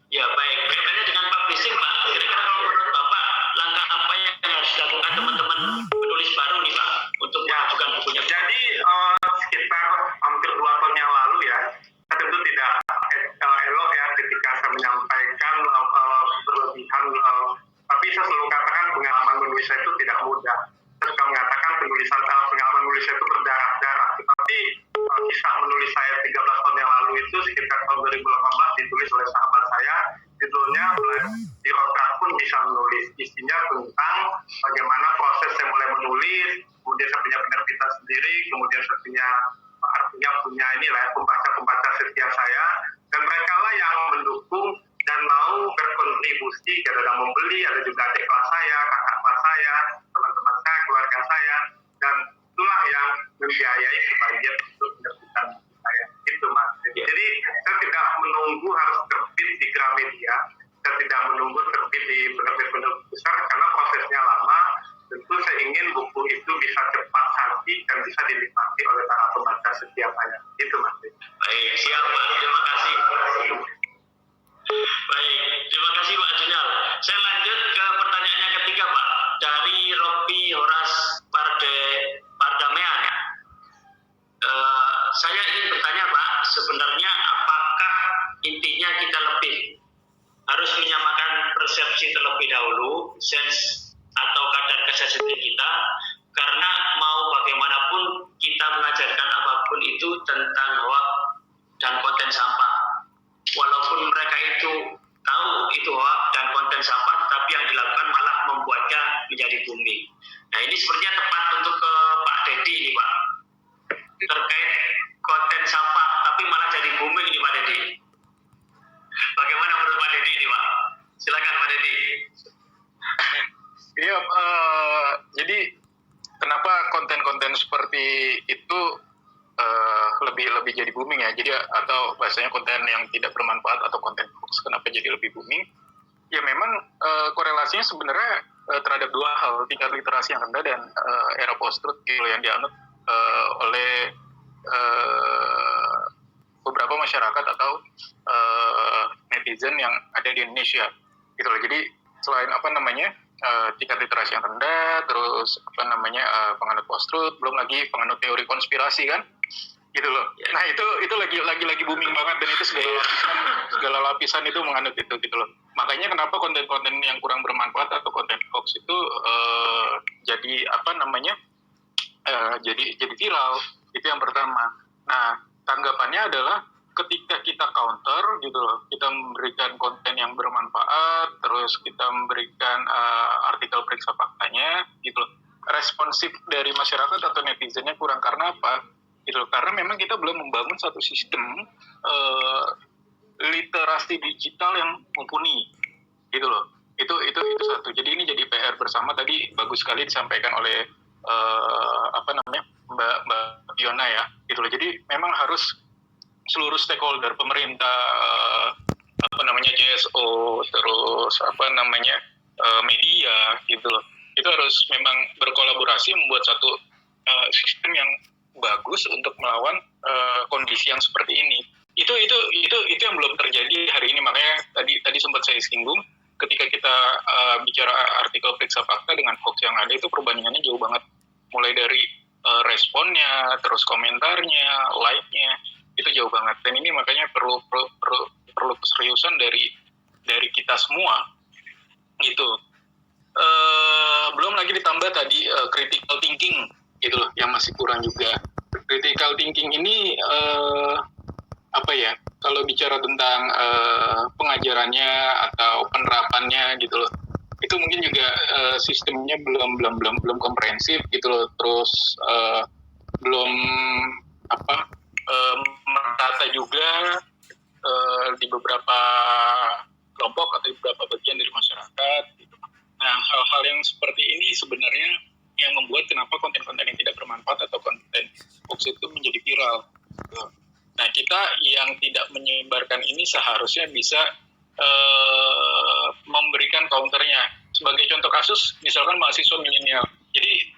Speaker 5: Ya baik, kaitannya dengan publishing Pak, kira-kira kalau menurut Bapak langkah apa yang harus dilakukan teman-teman penulis baru nih Pak untuk mengajukan bukunya?
Speaker 6: Jadi sekitar hampir 2 tahun yang lalu ya, saya tentu tidak elok ya ketika saya menyampaikan berlebihan, tapi saya selalu katakan pengalaman menulis saya itu tidak mudah. Saya suka mengatakan pengalaman menulis saya itu berdarah-darah, tetapi kisah menulis saya 13 tahun yang lalu itu sekitar tahun 2018 ditulis oleh sahabat saya, judulnya Di Otak Pun Bisa Menulis. Isinya tentang bagaimana proses saya mulai menulis, kemudian saya punya penerbitan sendiri, kemudian saya punya pembaca-pembaca setia saya, dan mereka lah yang mendukung dan mau berkontribusi. Ada yang membeli, ada juga adik kelas saya, kakak kelas saya, teman-teman saya, keluarga saya, dan itulah yang membiayai sebagian untuk penerbitan saya. Itu Mas. Jadi saya tidak menunggu harus terbit di Gramedia, saya tidak menunggu terbit di penerbit-penerbit besar karena prosesnya lama. Tentu saya ingin buku itu bisa
Speaker 5: karena mau bagaimanapun kita mengajarkan apapun itu tentang hoax dan konten sampah. Walaupun mereka itu tahu itu hoax dan konten sampah, tapi yang dilakukan malah membuatnya menjadi booming. Nah, ini sepertinya tepat untuk ke Pak Dedi ini, Pak. Terkait konten sampah, tapi malah jadi booming ini, Pak Dedi. Bagaimana menurut Pak Dedi ini, Pak? Silakan, Pak Dedi.
Speaker 7: Iya, jadi kenapa konten-konten seperti itu lebih jadi booming ya? Jadi atau bahasanya konten yang tidak bermanfaat atau konten hoax kenapa jadi lebih booming? Ya memang korelasinya sebenarnya terhadap dua hal, tingkat literasi yang rendah dan era post-truth yang dianut oleh beberapa masyarakat atau netizen yang ada di Indonesia gitu loh. Jadi selain tingkat literasi yang rendah, terus penganut post-truth, belum lagi penganut teori konspirasi kan gitu loh. Nah itu lagi booming banget, dan itu segala lapisan itu menganut itu gitu loh. Makanya kenapa konten-konten yang kurang bermanfaat atau konten hoax itu jadi viral, itu yang pertama. Nah, tanggapannya adalah ketika kita counter gitu loh, kita memberikan konten yang bermanfaat, terus kita memberikan artikel periksa faktanya gitu loh, responsif dari masyarakat atau netizennya kurang. Karena apa? Gitu loh, karena memang kita belum membangun satu sistem literasi digital yang mumpuni gitu loh. Itu satu. Jadi ini jadi PR bersama. Tadi bagus sekali disampaikan oleh Mbak Fiona ya gitu loh. Jadi memang harus seluruh stakeholder, pemerintah, CSO, terus media gitu loh. Itu harus memang berkolaborasi membuat satu sistem yang bagus untuk melawan kondisi yang seperti ini. Itu yang belum terjadi hari ini. Makanya tadi sempat saya singgung, ketika kita bicara artikel periksa fakta dengan hoax yang ada, itu perbandingannya jauh banget. Mulai dari responnya, terus komentarnya, like-nya, itu jauh banget. Dan ini makanya perlu keseriusan dari kita semua gitu. Belum lagi ditambah tadi critical thinking gitu loh, yang masih kurang juga. Critical thinking ini kalau bicara tentang pengajarannya atau penerapannya gitu loh, itu mungkin juga sistemnya belum komprehensif gitu loh. Terus belum merata juga di beberapa kelompok atau di beberapa bagian dari masyarakat gitu. Nah, hal-hal yang seperti ini sebenarnya yang membuat kenapa konten-konten yang tidak bermanfaat atau konten hoax itu menjadi viral gitu. Nah, kita yang tidak menyebarkan ini seharusnya bisa memberikan counternya. Sebagai contoh kasus, misalkan mahasiswa milenial. Jadi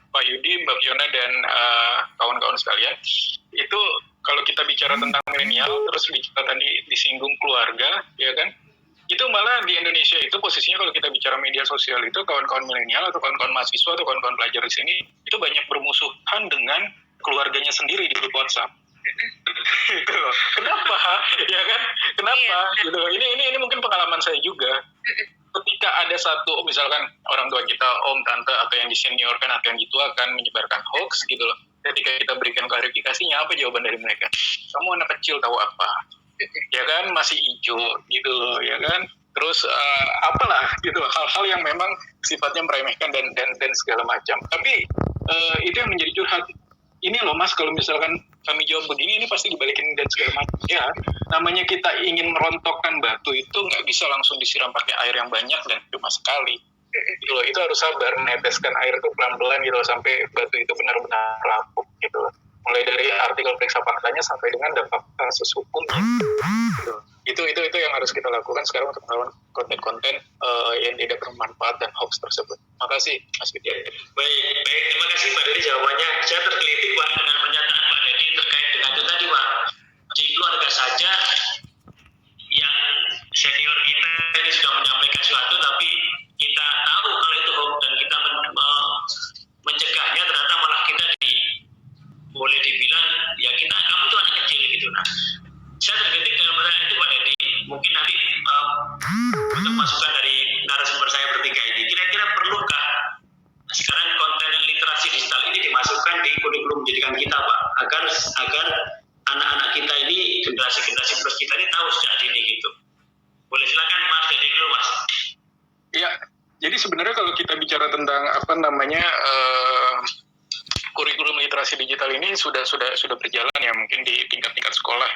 Speaker 7: Pak Yudi, Mbak Fiona, dan kawan-kawan sekalian, itu kalau kita bicara tentang milenial, terus bicara tadi disinggung keluarga, ya kan? Itu malah di Indonesia itu posisinya kalau kita bicara media sosial itu kawan-kawan milenial atau kawan-kawan mahasiswa atau kawan-kawan pelajar di sini itu banyak bermusuhan dengan keluarganya sendiri di grup WhatsApp. Gitu loh. Kenapa? Ya kan? Kenapa? Gitu loh. Ini mungkin pengalaman saya juga. Ketika ada satu misalkan orang tua kita, om, tante, atau yang diseniorkan atau yang dituakan menyebarkan hoax gitu loh. Ketika kita berikan klarifikasinya, apa jawaban dari mereka? Kamu anak kecil tahu apa? Ya kan, masih hijau gitu loh, ya kan? Terus apalah gitu, hal-hal yang memang sifatnya meremehkan dan segala macam. Tapi itu yang menjadi curhat. Ini loh mas, kalau misalkan kami jawab begini, ini pasti dibalikin dan segala macam. Ya, namanya kita ingin merontokkan batu itu nggak bisa langsung disiram pakai air yang banyak dan cuma sekali. Gitu loh, itu harus sabar, meneteskan air itu pelan-pelan gitu loh, sampai batu itu benar-benar rapuh gitu loh. Mulai dari artikel periksa faktanya sampai dengan dampak kasus hukumnya. Gitu. Itu yang harus kita lakukan sekarang untuk melawan konten-konten yang tidak bermanfaat dan hoax tersebut. Makasih Mas Widya.
Speaker 5: Baik, terima kasih Pak Dedi jawabannya. Saya tergelitik Pak dengan pernyataan Pak Dedi terkait dengan itu tadi Pak. Di keluarga saja yang senior kita ini sudah menyampaikan sesuatu, tapi kita tahu kalau itu hoax dan kita mencegahnya, ternyata malah kita boleh dibilang ya kamu tuh anak kecil gitu. Nah, saya tergelitik dengan pertanyaan itu Pak Dedi. Mungkin nanti untuk masukan dari narasumber saya bertiga ini, kira-kira perlukah pendidikan kita Pak, agar anak-anak kita ini, generasi terus kita ini tahu sejak dini gitu. Boleh silakan Mas Dede dulu Mas.
Speaker 7: Ya, jadi sebenarnya kalau kita bicara tentang kurikulum literasi digital ini sudah berjalan ya, mungkin di tingkat sekolah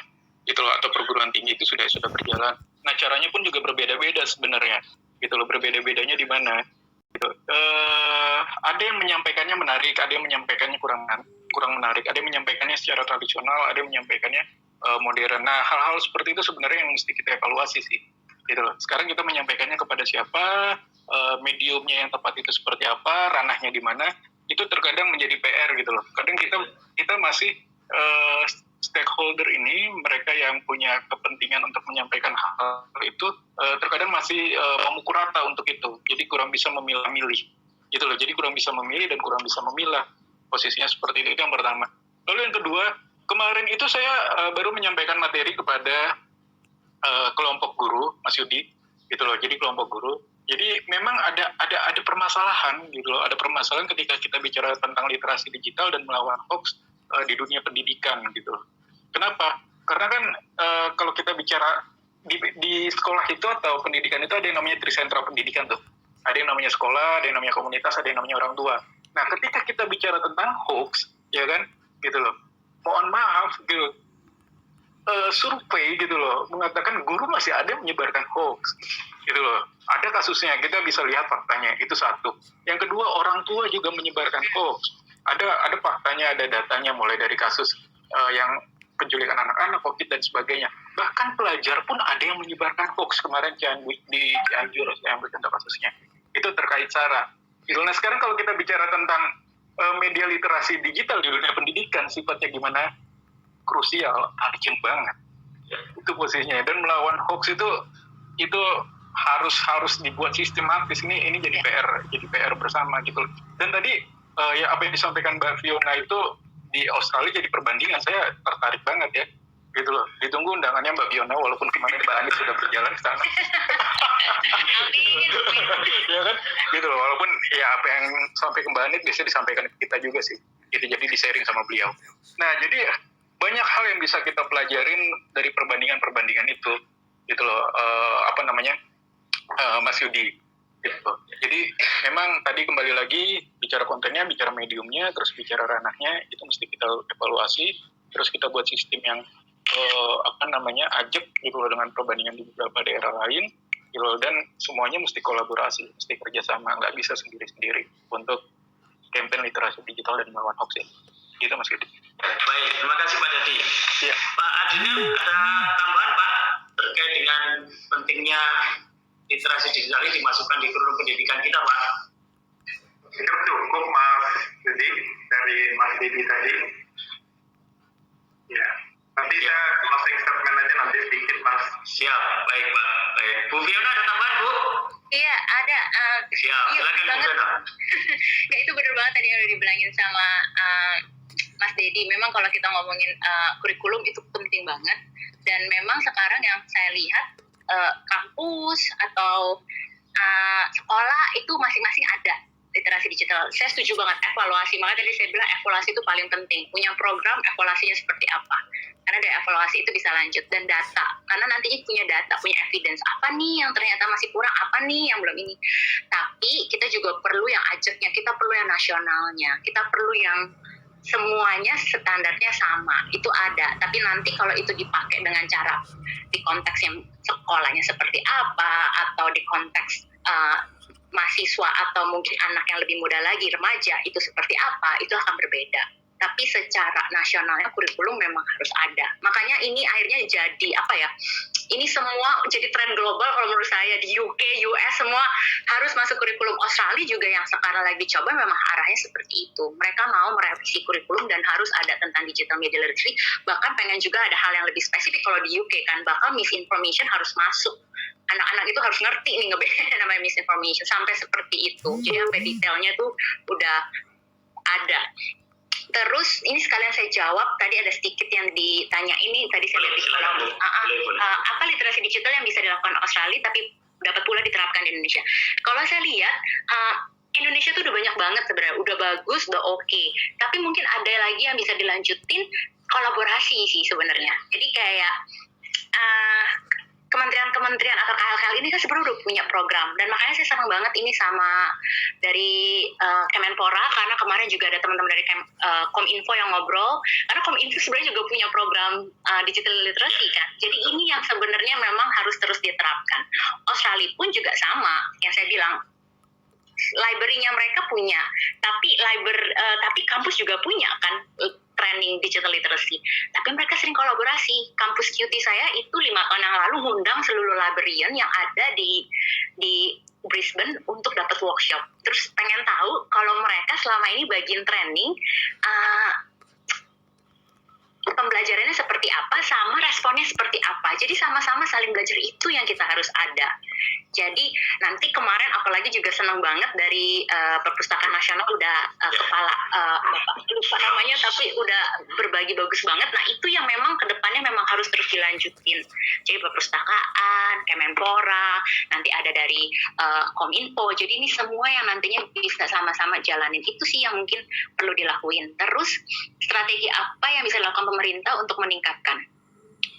Speaker 7: gitu loh, atau perguruan tinggi itu sudah berjalan. Nah, caranya pun juga berbeda-beda sebenarnya gitu loh. Berbeda-bedanya di mana gitu. Ada yang menyampaikannya menarik, ada yang menyampaikannya kurang menarik, ada yang menyampaikannya secara tradisional, ada yang menyampaikannya modern. Nah, hal-hal seperti itu sebenarnya yang mesti kita evaluasi sih gitu loh. Sekarang kita menyampaikannya kepada siapa, mediumnya yang tepat itu seperti apa, ranahnya di mana, itu terkadang menjadi PR gitu loh. Kadang kita masih stakeholder ini, mereka yang punya kepentingan untuk menyampaikan hal itu, terkadang masih memukul rata untuk itu. Jadi kurang bisa memilah-milih gitu loh. Jadi kurang bisa memilih dan kurang bisa memilah. Posisinya seperti itu yang pertama. Lalu yang kedua, kemarin itu saya baru menyampaikan materi kepada kelompok guru, Mas Yudi, gitu loh. Jadi kelompok guru. Jadi memang ada permasalahan gitu loh. Ada permasalahan ketika kita bicara tentang literasi digital dan melawan hoax di dunia pendidikan gitu loh. Kenapa? Karena kan kalau kita bicara di sekolah itu atau pendidikan itu ada yang namanya trisentra pendidikan tuh. Ada yang namanya sekolah, ada yang namanya komunitas, ada yang namanya orang tua. Nah, ketika kita bicara tentang hoax, ya kan, gitu loh. Mohon maaf, gitu. Survei gitu loh mengatakan guru masih ada yang menyebarkan hoax gitu loh. Ada kasusnya, kita bisa lihat faktanya, itu satu. Yang kedua, orang tua juga menyebarkan hoax. Ada faktanya, ada datanya, mulai dari kasus yang penculikan anak-anak, COVID dan sebagainya. Bahkan pelajar pun ada yang menyebarkan hoax. Kemarin di Cianjur saya ambil contoh kasusnya. Itu terkait SARA. Nah, sekarang kalau kita bicara tentang media literasi digital di dunia pendidikan, sifatnya gimana? Krusial, urgent banget. Itu posisinya. Dan melawan hoax itu harus dibuat sistematis. Ini jadi PR bersama gitu. Dan tadi ya apa yang disampaikan Mbak Fiona itu di Australia jadi perbandingan, saya tertarik banget ya. Gitu loh. Ditunggu undangannya Mbak Fiona, walaupun kemarin Mbak Anies sudah berjalan ke sana. Ya kan? Gitu loh. Walaupun ya apa yang sampai ke Mbak Anies biasanya disampaikan ke kita juga sih. Gitu, jadi di-sharing sama beliau. Nah, jadi banyak hal yang bisa kita pelajarin dari perbandingan itu, gitu loh, Mas Yudi. Gitu. Jadi memang tadi kembali lagi bicara kontennya, bicara mediumnya, terus bicara ranahnya, itu mesti kita evaluasi, terus kita buat sistem yang ajak gitu loh dengan perbandingan di beberapa daerah lain, gitu loh, dan semuanya mesti kolaborasi, mesti kerjasama, nggak bisa sendiri-sendiri untuk campaign literasi digital dan melawan hoax ini. Gitu Mas Yudi.
Speaker 5: Baik, terima kasih Pak Dadi.
Speaker 7: Ya.
Speaker 5: Pak Adrian, ada tambahan Pak terkait dengan pentingnya literasi digital ini dimasukkan di kurikulum pendidikan kita Pak?
Speaker 6: Cukup Mas Yudi dari Mas Didi tadi. Ya, nanti saya closing statement aja nanti sedikit Mas.
Speaker 5: Siap, baik Pak. Baik, Bu Fiona ada tambahan Bu?
Speaker 1: Iya, ada.
Speaker 5: Siap, silakan Bu Fiona.
Speaker 1: Ya, itu benar banget tadi yang udah dibilangin sama Mas Dedi. Memang kalau kita ngomongin kurikulum itu penting banget. Dan memang sekarang yang saya lihat kampus atau sekolah itu masing-masing ada literasi digital. Saya setuju banget evaluasi. Makanya tadi saya bilang evaluasi itu paling penting. Punya program evaluasinya seperti apa. Karena dari evaluasi itu bisa lanjut. Dan data. Karena nantinya punya data, punya evidence. Apa nih yang ternyata masih kurang? Apa nih yang belum ini? Tapi kita juga perlu yang ajaknya. Kita perlu yang nasionalnya. Kita perlu yang semuanya standarnya sama. Itu ada. Tapi nanti kalau itu dipakai dengan cara di konteks yang sekolahnya seperti apa, atau di konteks mahasiswa atau mungkin anak yang lebih muda lagi, remaja, itu seperti apa, itu akan berbeda. Tapi secara nasionalnya kurikulum memang harus ada. Makanya ini akhirnya jadi ini semua jadi tren global kalau menurut saya. Di UK, US semua harus masuk kurikulum. Australia juga yang sekarang lagi coba memang arahnya seperti itu. Mereka mau merevisi kurikulum dan harus ada tentang digital media literacy. Bahkan pengen juga ada hal yang lebih spesifik kalau di UK kan, bahkan misinformation harus masuk. Anak-anak itu harus ngerti nih ngebedain namanya misinformation, sampai seperti itu. Jadi sampai detailnya tuh udah ada. Terus ini sekalian saya jawab, tadi ada sedikit yang ditanya ini, tadi saya lihat di kolom, apa literasi digital yang bisa dilakukan Australia tapi dapat pula diterapkan di Indonesia. Kalau saya lihat, Indonesia tuh udah banyak banget sebenarnya, udah bagus, udah oke. Tapi mungkin ada lagi yang bisa dilanjutin, kolaborasi sih sebenarnya. Jadi kayak kementerian-kementerian atau KL ini kan sebenarnya udah punya program, dan makanya saya senang banget ini sama dari Kemenpora, karena kemarin juga ada teman-teman dari Kominfo yang ngobrol, karena Kominfo sebenarnya juga punya program digital literacy kan. Jadi ini yang sebenarnya memang harus terus diterapkan. Australia pun juga sama, yang saya bilang library-nya mereka punya, tapi kampus juga punya kan training digital literacy. Tapi mereka sering kolaborasi. Kampus QT saya itu 5 tahun yang lalu ngundang seluruh librarian yang ada di Brisbane untuk dapat workshop. Terus pengen tahu kalau mereka selama ini bagian training pembelajarannya seperti apa, sama responnya seperti apa. Jadi sama-sama saling belajar, itu yang kita harus ada. Jadi nanti kemarin apalagi juga senang banget dari Perpustakaan Nasional udah kepala lupa namanya, tapi udah berbagi bagus banget. Nah itu yang memang kedepannya memang harus terus dilanjutin. Jadi Perpustakaan, Kemenpora, nanti ada dari Kominfo. Jadi ini semua yang nantinya bisa sama-sama jalanin. Itu sih yang mungkin perlu dilakuin. Terus strategi apa yang bisa dilakukan pemerintah untuk meningkatkan?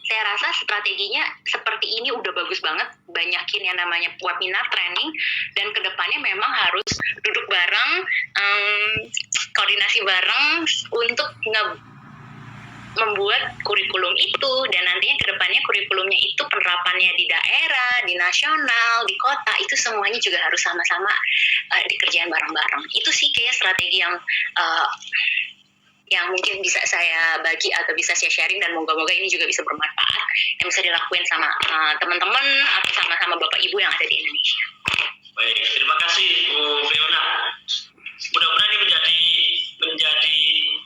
Speaker 1: Saya rasa strateginya seperti ini udah bagus banget, banyakin yang namanya webinar, training, dan kedepannya memang harus duduk bareng, koordinasi bareng untuk membuat kurikulum itu, dan nantinya kedepannya kurikulumnya itu penerapannya di daerah, di nasional, di kota, itu semuanya juga harus sama-sama dikerjain bareng-bareng. Itu sih kayak strategi yang mungkin bisa saya bagi atau bisa saya sharing, dan moga-moga ini juga bisa bermanfaat, yang bisa dilakuin sama teman-teman atau sama-sama Bapak Ibu yang ada di Indonesia.
Speaker 5: Baik, terima kasih Bu Fiona. Mudah-mudahan ini menjadi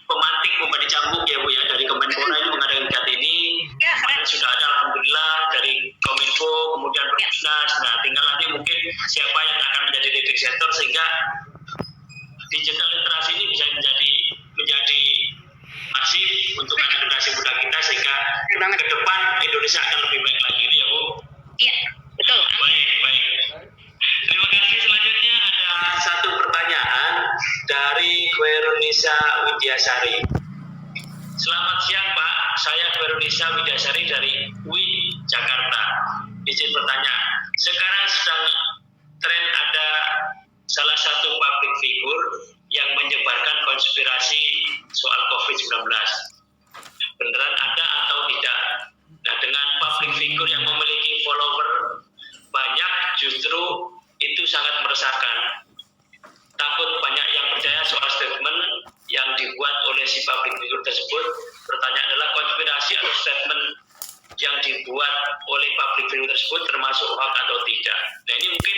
Speaker 5: pemantik pembadi cambuk ya Bu ya, dari Kemenpora ini mengadakan kegiatan ini.
Speaker 1: Ya, keren.
Speaker 5: Sudah ada alhamdulillah dari Kominfo, kemudian Perpusnas. Nah, tinggal nanti mungkin siapa yang akan menjadi leading sector sehingga digital literasi ini bisa menjadi masif untuk anak generasi muda kita, sehingga ke depan Indonesia akan lebih baik lagi, ya Bu.
Speaker 1: Iya, betul.
Speaker 5: Baik. Terima kasih. Selanjutnya ada satu pertanyaan dari Veronica Widyasari. Selamat siang Pak, saya Veronica Widyasari dari UI Jakarta. Izin bertanya, sekarang sedang tren ada salah satu public figure yang menyebarkan konspirasi soal COVID-19. Beneran ada atau tidak? Nah, dengan public figure yang memiliki follower banyak, justru itu sangat meresahkan. Takut banyak yang percaya soal statement yang dibuat oleh si public figure tersebut. Pertanyaan adalah, konspirasi atau statement yang dibuat oleh public figure tersebut termasuk hoax atau tidak? Nah, ini mungkin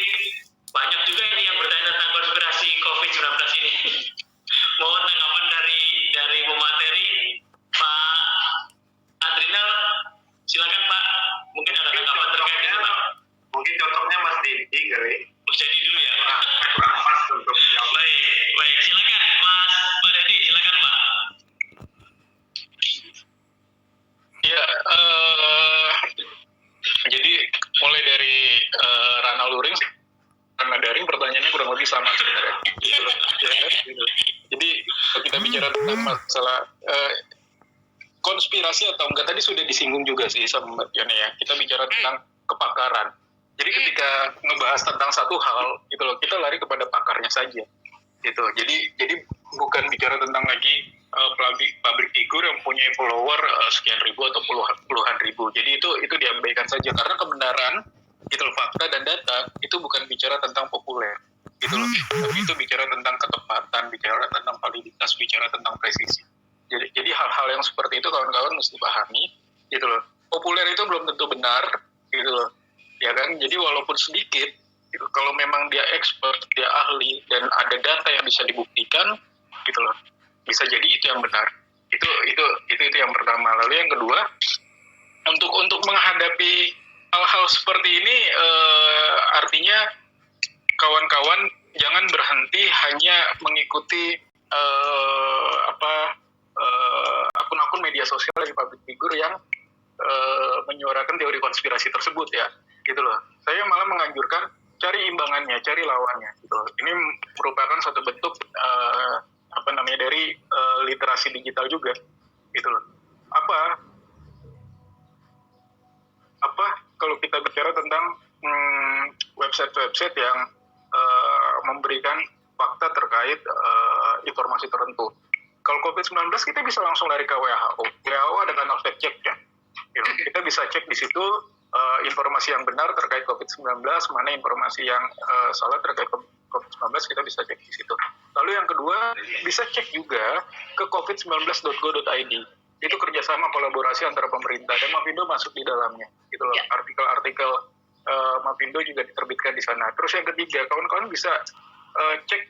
Speaker 5: banyak juga ini yang bertanya tentang konspirasi COVID-19 ini. Mohon tanggapan dari pemateri. Pak Adrinal, silakan Pak. Mungkin ada tanggapan terkait ini Pak.
Speaker 6: Mungkin contohnya Mas Didi kali.
Speaker 5: Jadi dulu ya.
Speaker 6: Kurang pas untuk jawab.
Speaker 5: Baik, silakan Pak Dedi, silakan Pak.
Speaker 7: Ya, jadi mulai dari Rana Luring, Rana Daring, pertanyaannya kurang lebih sama sebenarnya. Gitu. Jadi kalau kita bicara tentang masalah konspirasi atau enggak, tadi sudah disinggung juga sih sama Mbak Yoni ya. Kita bicara tentang kepakaran. Jadi ketika ngebahas tentang satu hal, gitu loh, kita lari kepada pakarnya saja. Gitu. Jadi bukan bicara tentang lagi public figure yang punya follower sekian ribu atau puluhan ribu. Jadi itu diabaikan saja, karena kebenaran, gitu loh, fakta dan data itu bukan bicara tentang populer, gitu loh. Tapi itu bicara tentang ketepatan, bicara tentang validitas, bicara tentang presisi. Jadi hal-hal yang seperti itu kawan-kawan mesti pahami, gitu loh. Populer itu belum tentu benar, gitu loh. Ya kan? Jadi walaupun sedikit, gitu, kalau memang dia expert, dia ahli, dan ada data yang bisa dibuktikan, gitu loh, bisa jadi itu yang benar. Itu yang pertama. Lalu yang kedua, untuk menghadapi hal-hal seperti ini, artinya kawan-kawan jangan berhenti hanya mengikuti akun-akun media sosial dari public figure yang menyuarakan teori konspirasi tersebut ya, gitu loh. Saya malah menganjurkan cari imbangannya, cari lawannya, gitu loh. Ini merupakan satu bentuk dari literasi digital juga, gitu loh. Apa kalau kita bicara tentang website-website yang memberikan fakta terkait informasi tertentu. Kalau COVID-19 kita bisa langsung lari ke WHO. WHO ada kanal fact check ya. Kita bisa cek di situ informasi yang benar terkait COVID-19, mana informasi yang salah terkait COVID-19, kita bisa cek di situ. Lalu yang kedua, bisa cek juga ke covid19.go.id. Itu kerjasama kolaborasi antara pemerintah, dan Mavindo masuk di dalamnya. Gitu loh. Artikel-artikel Mavindo juga diterbitkan di sana. Terus yang ketiga, kawan-kawan bisa cek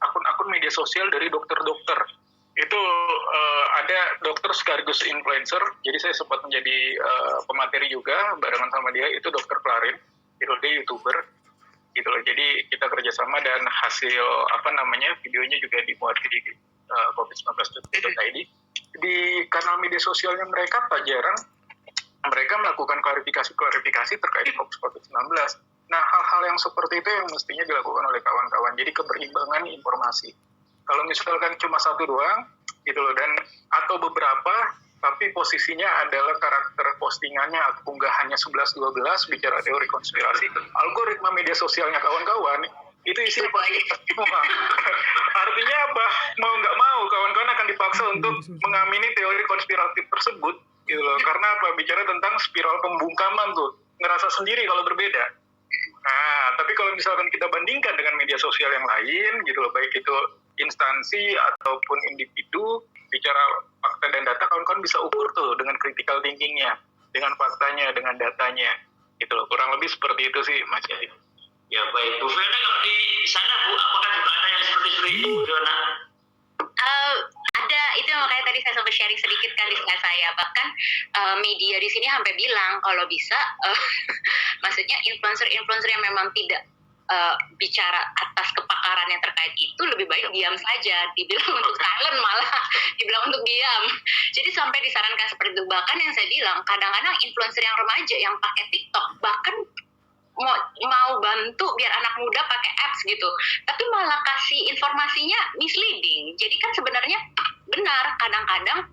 Speaker 7: akun-akun media sosial dari dokter-dokter. Itu ada dokter sekaligus influencer, jadi saya sempat menjadi pemateri juga barengan sama dia, itu Dokter Klarin, itu dia YouTuber, gitu loh. Jadi kita kerjasama dan hasil videonya juga dimuat di covid19.id. Di kanal media sosialnya mereka tak jarang mereka melakukan klarifikasi terkait COVID-19. Nah, hal-hal yang seperti itu yang mestinya dilakukan oleh kawan-kawan. Jadi keberimbangan informasi. Kalau misalkan cuma satu doang, gitu loh, dan atau beberapa, tapi posisinya adalah karakter postingannya atau unggahannya 11-12 bicara teori konspirasi, algoritma media sosialnya kawan-kawan itu isinya semua. Artinya apa? Mau nggak mau, kawan-kawan akan dipaksa untuk mengamini teori konspiratif tersebut, gitu loh. Karena apa? Bicara tentang spiral pembungkaman tuh, ngerasa sendiri kalau berbeda. Nah, tapi kalau misalkan kita bandingkan dengan media sosial yang lain, gitu loh, baik itu instansi ataupun individu, bicara fakta dan data, kawan-kawan bisa ukur tuh dengan critical thinking-nya, dengan faktanya, dengan datanya, gitu loh. Kurang lebih seperti itu sih, Mas Yadi.
Speaker 5: Ya baik, Bu Fiona, kalau di sana Bu, apakah juga ada yang seperti itu, Bu Fiona?
Speaker 1: Ada, itu yang makanya tadi saya sempat sharing sedikit kan di slide saya. Bahkan media di sini sampai bilang kalau bisa, maksudnya influencer yang memang tidak bicara atas kepakarannya terkait itu, lebih baik diam saja. Dibilang untuk silent, malah dibilang untuk diam. Jadi sampai disarankan seperti itu. Bahkan yang saya bilang, kadang-kadang influencer yang remaja yang pakai TikTok, bahkan mau bantu biar anak muda pakai apps gitu, tapi malah kasih informasinya misleading. Jadi kan sebenarnya benar, kadang-kadang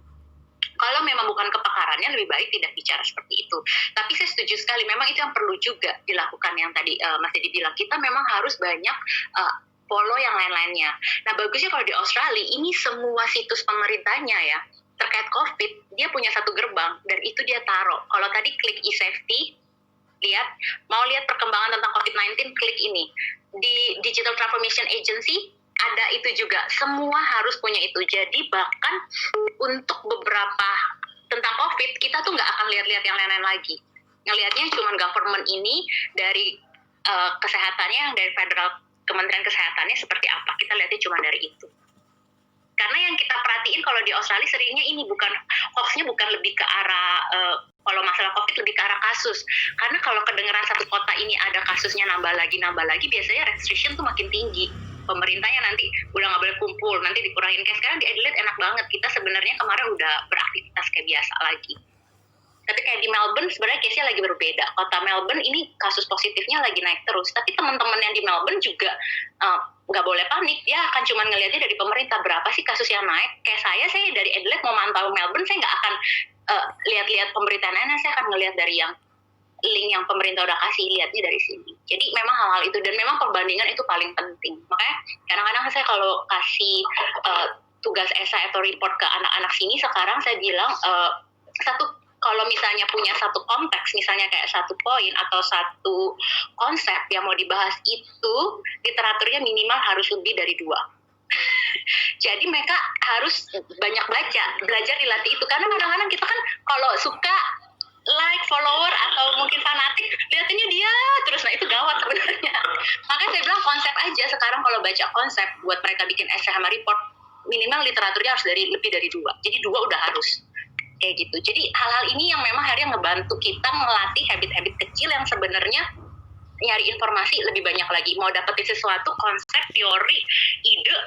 Speaker 1: kalau memang bukan kepakarannya, lebih baik tidak bicara seperti itu. Tapi saya setuju sekali, memang itu yang perlu juga dilakukan, yang tadi Mas Dedi bilang, kita memang harus banyak follow yang lain-lainnya. Nah, bagusnya kalau di Australia, ini semua situs pemerintahnya ya, terkait COVID, dia punya satu gerbang, dan itu dia taruh. Kalau tadi klik e-safety, mau lihat perkembangan tentang COVID-19, klik ini. Di Digital Transformation Agency, ada itu juga. Semua harus punya itu. Jadi bahkan untuk beberapa tentang COVID, kita tuh nggak akan lihat-lihat yang lain-lain lagi. Ngelihatnya cuma government ini, dari kesehatannya, yang dari federal Kementerian Kesehatannya seperti apa. Kita lihatnya cuma dari itu. Karena yang kita perhatiin kalau di Australia seringnya ini hoax-nya bukan lebih ke arah, kalau masalah COVID lebih ke arah kasus. Karena kalau kedengeran satu kota ini ada kasusnya nambah lagi, biasanya restriction tuh makin tinggi. Pemerintahnya nanti udah nggak boleh kumpul, nanti dikurangin. Kayak sekarang di Adelaide enak banget, kita sebenarnya kemarin udah beraktivitas kayak biasa lagi. Tapi kayak di Melbourne sebenarnya case-nya lagi berbeda. Kota Melbourne ini kasus positifnya lagi naik terus. Tapi teman-teman yang di Melbourne juga nggak boleh panik. Dia akan cuma ngelihatnya dari pemerintah, berapa sih kasus yang naik. Kayak saya dari Adelaide mau mantau Melbourne, saya nggak akan lihat-lihat pemberitaan lainnya, saya akan ngelihat dari yang link yang pemerintah udah kasih, lihatnya dari sini. Jadi memang hal-hal itu, dan memang perbandingan itu paling penting. Makanya kadang-kadang saya kalau kasih tugas esai atau report ke anak-anak sini, sekarang saya bilang kalau misalnya punya satu konteks, misalnya kayak satu poin atau satu konsep yang mau dibahas, itu literaturnya minimal harus lebih dari 2. Jadi mereka harus banyak belajar dilatih itu. Karena kadang-kadang kita kan kalau suka like, follower, atau mungkin fanatik, lihatnya dia terus, nah itu gawat sebenarnya. Makanya saya bilang konsep aja sekarang, kalau baca konsep buat mereka bikin essay sama report, minimal literaturnya harus lebih dari 2. Jadi 2 udah harus. Kayak gitu. Jadi hal-hal ini yang memang akhirnya ngebantu kita melatih habit-habit kecil yang sebenarnya nyari informasi lebih banyak lagi. Mau dapetin sesuatu, konsep, teori, ide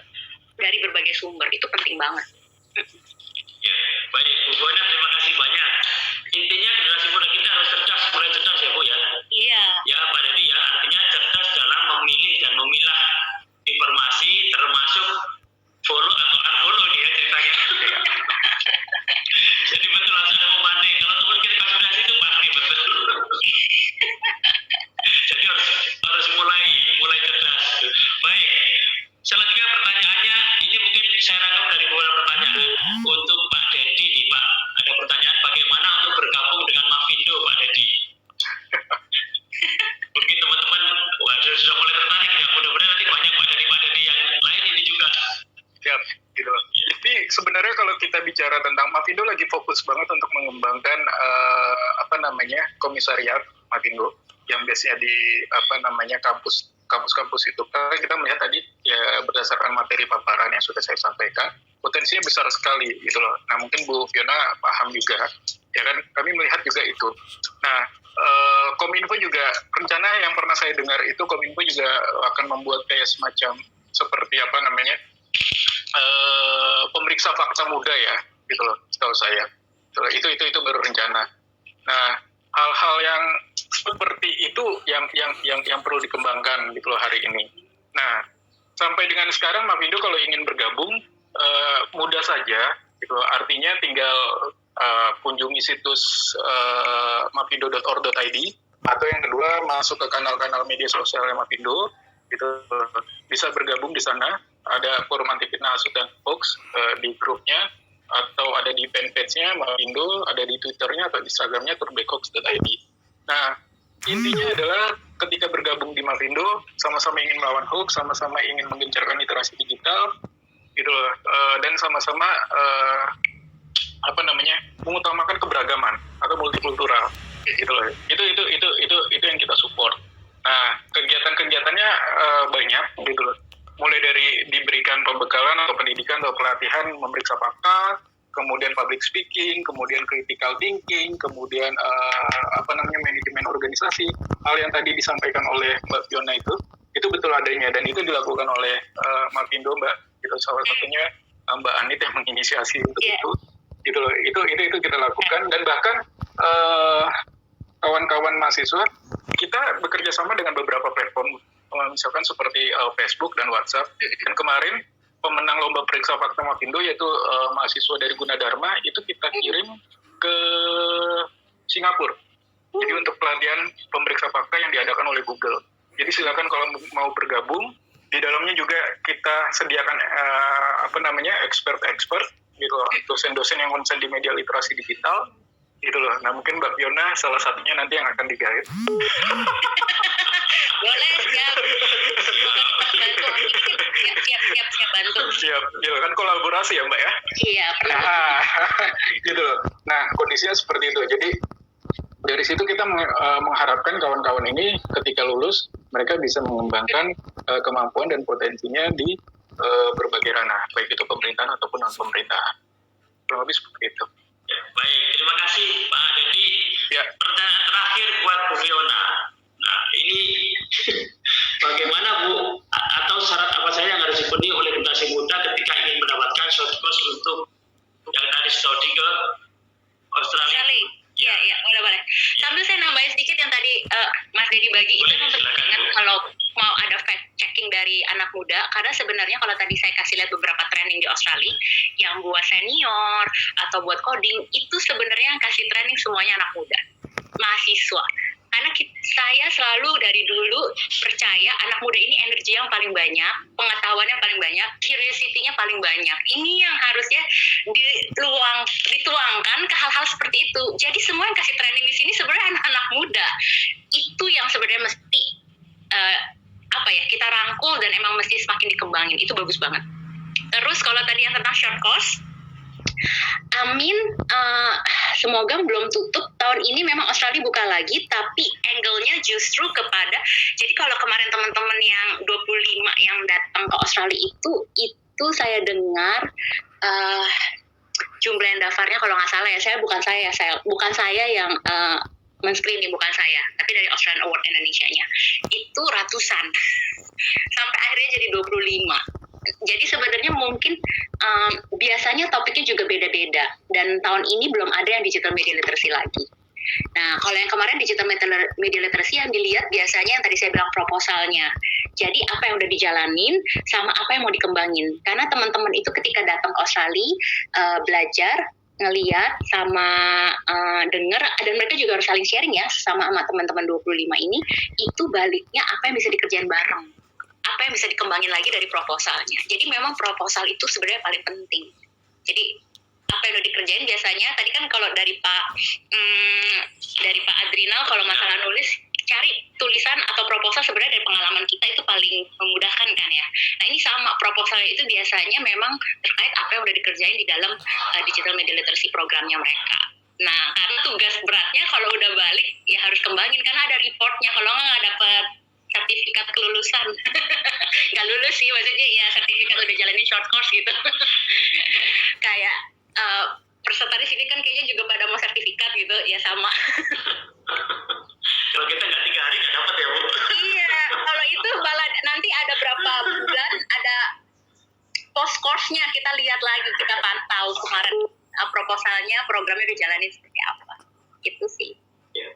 Speaker 1: dari berbagai sumber. Itu penting banget.
Speaker 5: Ya, baik Bu Fiona, terima kasih banyak. Intinya generasi muda kita harus mulai cerdas ya Bu ya.
Speaker 1: Iya.
Speaker 5: Ya Pak Dedi ya, artinya cerdas dalam memilih dan memilah informasi saya rangkum dari beberapa pertanyaan untuk Pak Dedi nih Pak. Ada pertanyaan bagaimana untuk bergabung dengan Mavindo Pak Dedi. Mungkin teman-teman sudah mulai tertarik ya. Mudah-mudahan nanti banyak Pak Dedi yang lain ini juga.
Speaker 7: Siap, gitu. Jadi sebenarnya kalau kita bicara tentang Mavindo lagi fokus banget untuk mengembangkan komisariat Mavindo yang biasanya di kampus-kampus itu. Karena kita melihat tadi ya berdasarkan materi paparan yang sudah saya sampaikan, potensinya besar sekali gitu loh. Nah mungkin Bu Fiona paham juga, ya kan? Kami melihat juga itu. Nah Kominfo juga rencana yang pernah saya dengar itu Kominfo juga akan membuat kayak semacam seperti pemeriksa fakta muda ya gitu loh, setahu saya. Itu baru rencana. Nah hal-hal yang seperti itu yang perlu dikembangkan gitu loh hari ini. Nah sampai dengan sekarang Mavindo kalau ingin bergabung mudah saja gitu loh. Artinya tinggal kunjungi situs mavindo.org.id atau yang kedua masuk ke kanal-kanal media sosial Mavindo gitu, bisa bergabung di sana. Ada forum anti fitnah, hasut dan hoax di grupnya, atau ada di fanpage-nya Mavindo, ada di Twitter-nya atau Instagram-nya turbecox.id. Nah, intinya adalah ketika bergabung di Mavindo, sama-sama ingin melawan hoax, sama-sama ingin menggencarkan literasi digital, gitu loh, dan sama-sama mengutamakan keberagaman atau multikultural, gitu loh. Itu yang kita support. Nah, kegiatan-kegiatannya banyak, gitu loh. Mulai dari diberikan pembekalan atau pendidikan atau pelatihan memeriksa fakta, kemudian public speaking, kemudian critical thinking, kemudian manajemen organisasi. Hal yang tadi disampaikan oleh Mbak Fiona itu betul adanya dan itu dilakukan oleh Mavindo Mbak. Itu salah satunya Mbak Anit yang menginisiasi untuk itu. Gitu loh. Itu kita lakukan dan bahkan kawan-kawan mahasiswa kita bekerja sama dengan beberapa platform, misalkan seperti Facebook dan WhatsApp. Dan kemarin pemenang lomba periksa fakta Mavindo yaitu mahasiswa dari Gunadarma itu kita kirim ke Singapura. Jadi untuk pelatihan pemeriksa fakta yang diadakan oleh Google. Jadi silakan kalau mau bergabung, di dalamnya juga kita sediakan expert gitu loh, dosen-dosen yang konsen di media literasi digital gitu loh. Nah mungkin Mbak Fiona salah satunya nanti yang akan digait.
Speaker 1: Boleh, siap. Siap bantu.
Speaker 7: Siap, ya kan kolaborasi ya Mbak ya?
Speaker 1: Iya, pernah.
Speaker 7: Gitu loh. Nah, kondisinya seperti itu. Jadi dari situ kita mengharapkan kawan-kawan ini ketika lulus mereka bisa mengembangkan kemampuan dan potensinya di berbagai ranah, baik itu pemerintahan ataupun non pemerintahan. Kurang lebih seperti itu.
Speaker 5: Ya, baik, terima kasih Pak Dedi.
Speaker 7: Ya.
Speaker 5: Pertanyaan terakhir buat Bu Fiona. Nah, ini bagaimana Bu, atau syarat apa saja yang harus dipenuhi oleh generasi muda ketika ingin mendapatkan short course untuk yang tadi studi ke Australia?
Speaker 1: Ya, boleh. Sambil saya nambahin sedikit yang tadi Mas Dedi bagi, itu untuk ingat kalau mau ada fact checking dari anak muda, karena sebenarnya kalau tadi saya kasih lihat beberapa training di Australia, yang buat senior atau buat coding, itu sebenarnya yang kasih training semuanya anak muda, mahasiswa. Karena saya selalu dari dulu percaya anak muda ini energi yang paling banyak, pengetahuannya paling banyak, curiosity-nya paling banyak. Ini yang harusnya dituangkan ke hal-hal seperti itu. Jadi semua yang kasih training di sini sebenarnya anak-anak muda. Itu yang sebenarnya mesti kita rangkul dan emang mesti semakin dikembangin. Itu bagus banget. Terus kalau tadi yang tentang short course, amin, semoga belum tutup tahun ini. Memang Australia buka lagi, tapi angle-nya justru kepada, jadi kalau kemarin teman-teman yang 25 yang datang ke Australia itu saya dengar jumlah yang daftarnya kalau nggak salah ya, bukan saya yang men-screening, bukan saya, tapi dari Australian Award Indonesia-nya itu ratusan sampai akhirnya jadi 25. Jadi sebenarnya mungkin biasanya topiknya juga beda-beda, dan tahun ini belum ada yang digital media literacy lagi. Nah, kalau yang kemarin digital media literacy yang dilihat biasanya yang tadi saya bilang proposalnya. Jadi apa yang udah dijalanin sama apa yang mau dikembangin. Karena teman-teman itu ketika datang ke Australia belajar, ngeliat sama denger, dan mereka juga harus saling sharing ya sama teman-teman 25 ini, itu baliknya apa yang bisa dikerjain bareng. apa yang bisa dikembangin lagi dari proposalnya. Jadi memang proposal itu sebenarnya paling penting. Jadi apa yang udah dikerjain biasanya tadi kan kalau dari Pak Adrinal kalau masalah nulis cari tulisan atau proposal sebenarnya dari pengalaman kita itu paling memudahkan kan ya. Nah ini sama proposal itu biasanya memang terkait apa yang udah dikerjain di dalam digital media literacy programnya mereka. Nah karena tugas beratnya kalau udah balik ya harus kembangin karena ada reportnya, kalau nggak dapet sertifikat kelulusan. Nggak lulus sih, maksudnya ya sertifikat udah jalanin short course gitu. Kayak peserta di sini kan kayaknya juga pada mau sertifikat gitu, ya sama.
Speaker 5: Kalau kita nggak 3 hari nggak dapat ya Bu.
Speaker 1: Iya, kalau itu malah nanti ada berapa bulan ada post course-nya, kita lihat lagi, kita pantau kemarin proposalnya, programnya dijalanin seperti apa. Itu sih.
Speaker 5: Ya.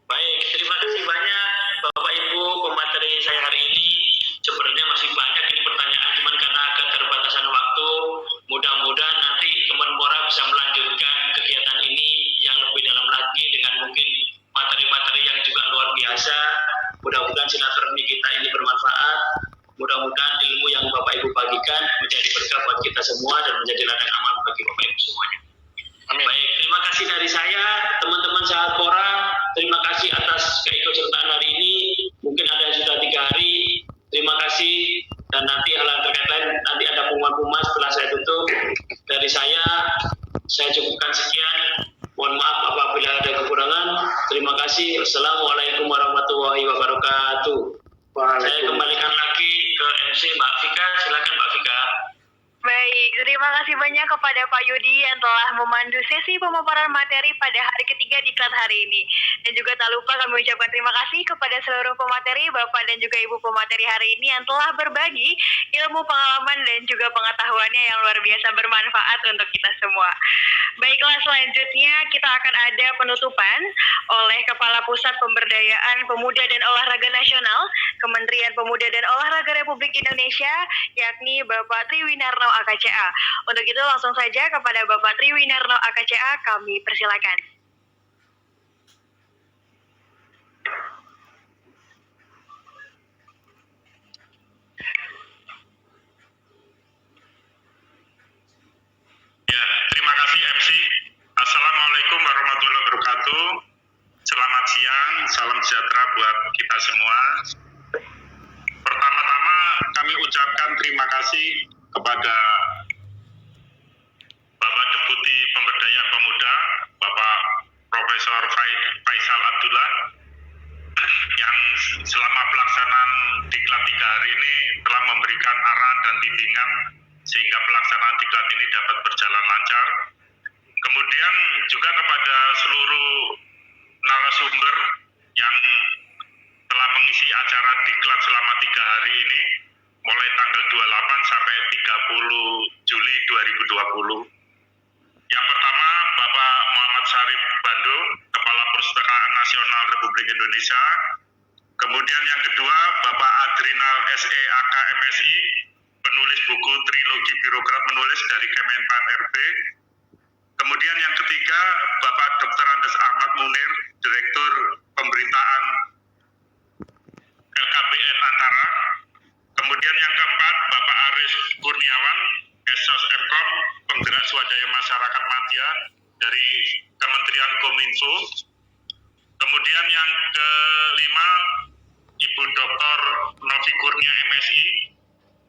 Speaker 5: Baik, terima kasih banyak Bapak Ibu pemateri saya hari ini. Sebenarnya masih banyak ini pertanyaan, cuman karena keterbatasan waktu, mudah-mudahan nanti teman Mora bisa melanjutkan kegiatan ini yang lebih dalam lagi dengan mungkin materi-materi yang juga luar biasa. Mudah-mudahan silaturahmi kita ini bermanfaat. Mudah-mudahan ilmu yang Bapak Ibu bagikan menjadi berkah buat kita semua dan menjadi ladang amal bagi Bapak Ibu semuanya.
Speaker 7: Amin.
Speaker 5: Baik, terima kasih dari saya, teman-teman sahabat Pora. Terima kasih atas keikutsertaan hari ini. Mungkin ada yang sudah 3 hari. Terima kasih. Dan nanti hal-hal terkait lain, nanti ada pengumuman setelah saya tutup. Dari saya cukupkan sekian. Mohon maaf apabila ada kekurangan. Terima kasih. Wassalamualaikum warahmatullahi wabarakatuh. Saya kembalikan lagi ke MC Mbak Vika. Silakan Mbak Vika.
Speaker 8: Baik, terima kasih banyak kepada Pak Yudi yang telah memandu sesi pemaparan materi pada hari ketiga diklat hari ini. Dan juga tak lupa kami ucapkan terima kasih kepada seluruh pemateri, Bapak dan juga Ibu pemateri hari ini yang telah berbagi ilmu, pengalaman, dan juga pengetahuannya yang luar biasa bermanfaat untuk kita semua. Baiklah, selanjutnya kita akan ada penutupan oleh Kepala Pusat Pemberdayaan Pemuda dan Olahraga Nasional, Kementerian Pemuda dan Olahraga Republik Indonesia, yakni Bapak Triwinarno AKCA. Untuk itu langsung saja kepada Bapak Triwinarno AKCA kami persilakan.
Speaker 6: Ya, terima kasih MC. Assalamualaikum warahmatullahi wabarakatuh. Selamat siang, salam sejahtera buat kita semua. Pertama-tama kami ucapkan terima kasih kepada Bapak Deputi Pemberdayaan Pemuda, Bapak Profesor Faisal Abdullah, yang selama pelaksanaan diklat 3 hari ini telah memberikan arahan dan bimbingan sehingga pelaksanaan diklat ini dapat berjalan lancar. Kemudian juga kepada seluruh narasumber yang telah mengisi acara diklat selama 3 hari ini, mulai tanggal 28 sampai 30 Juli 2020. Yang pertama, Bapak Muhammad Syarif Bandung, Kepala Perpustakaan Nasional Republik Indonesia. Kemudian yang kedua, Bapak Adrinal SE AK MSI, penulis buku Trilogi Birokrat Menulis dari Kemenpan RB. Kemudian yang ketiga, Bapak Dr. Andes Ahmad Munir, Direktur Pemberitaan LKPN Antara. Kemudian yang keempat, Bapak Aris Kurniawan, Esos Mkom, Penggerak Swadaya Masyarakat Madya dari Kementerian Kominfo. Kemudian yang kelima, Ibu Dr. Novi Kurnia MSI,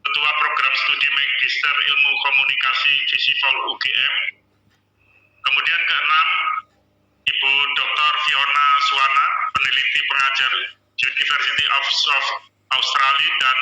Speaker 6: Ketua Program Studi Magister Ilmu Komunikasi Visipol UGM. Kemudian keenam, Ibu Dr. Fiona Suwana, peneliti pengajar University of South Australia dan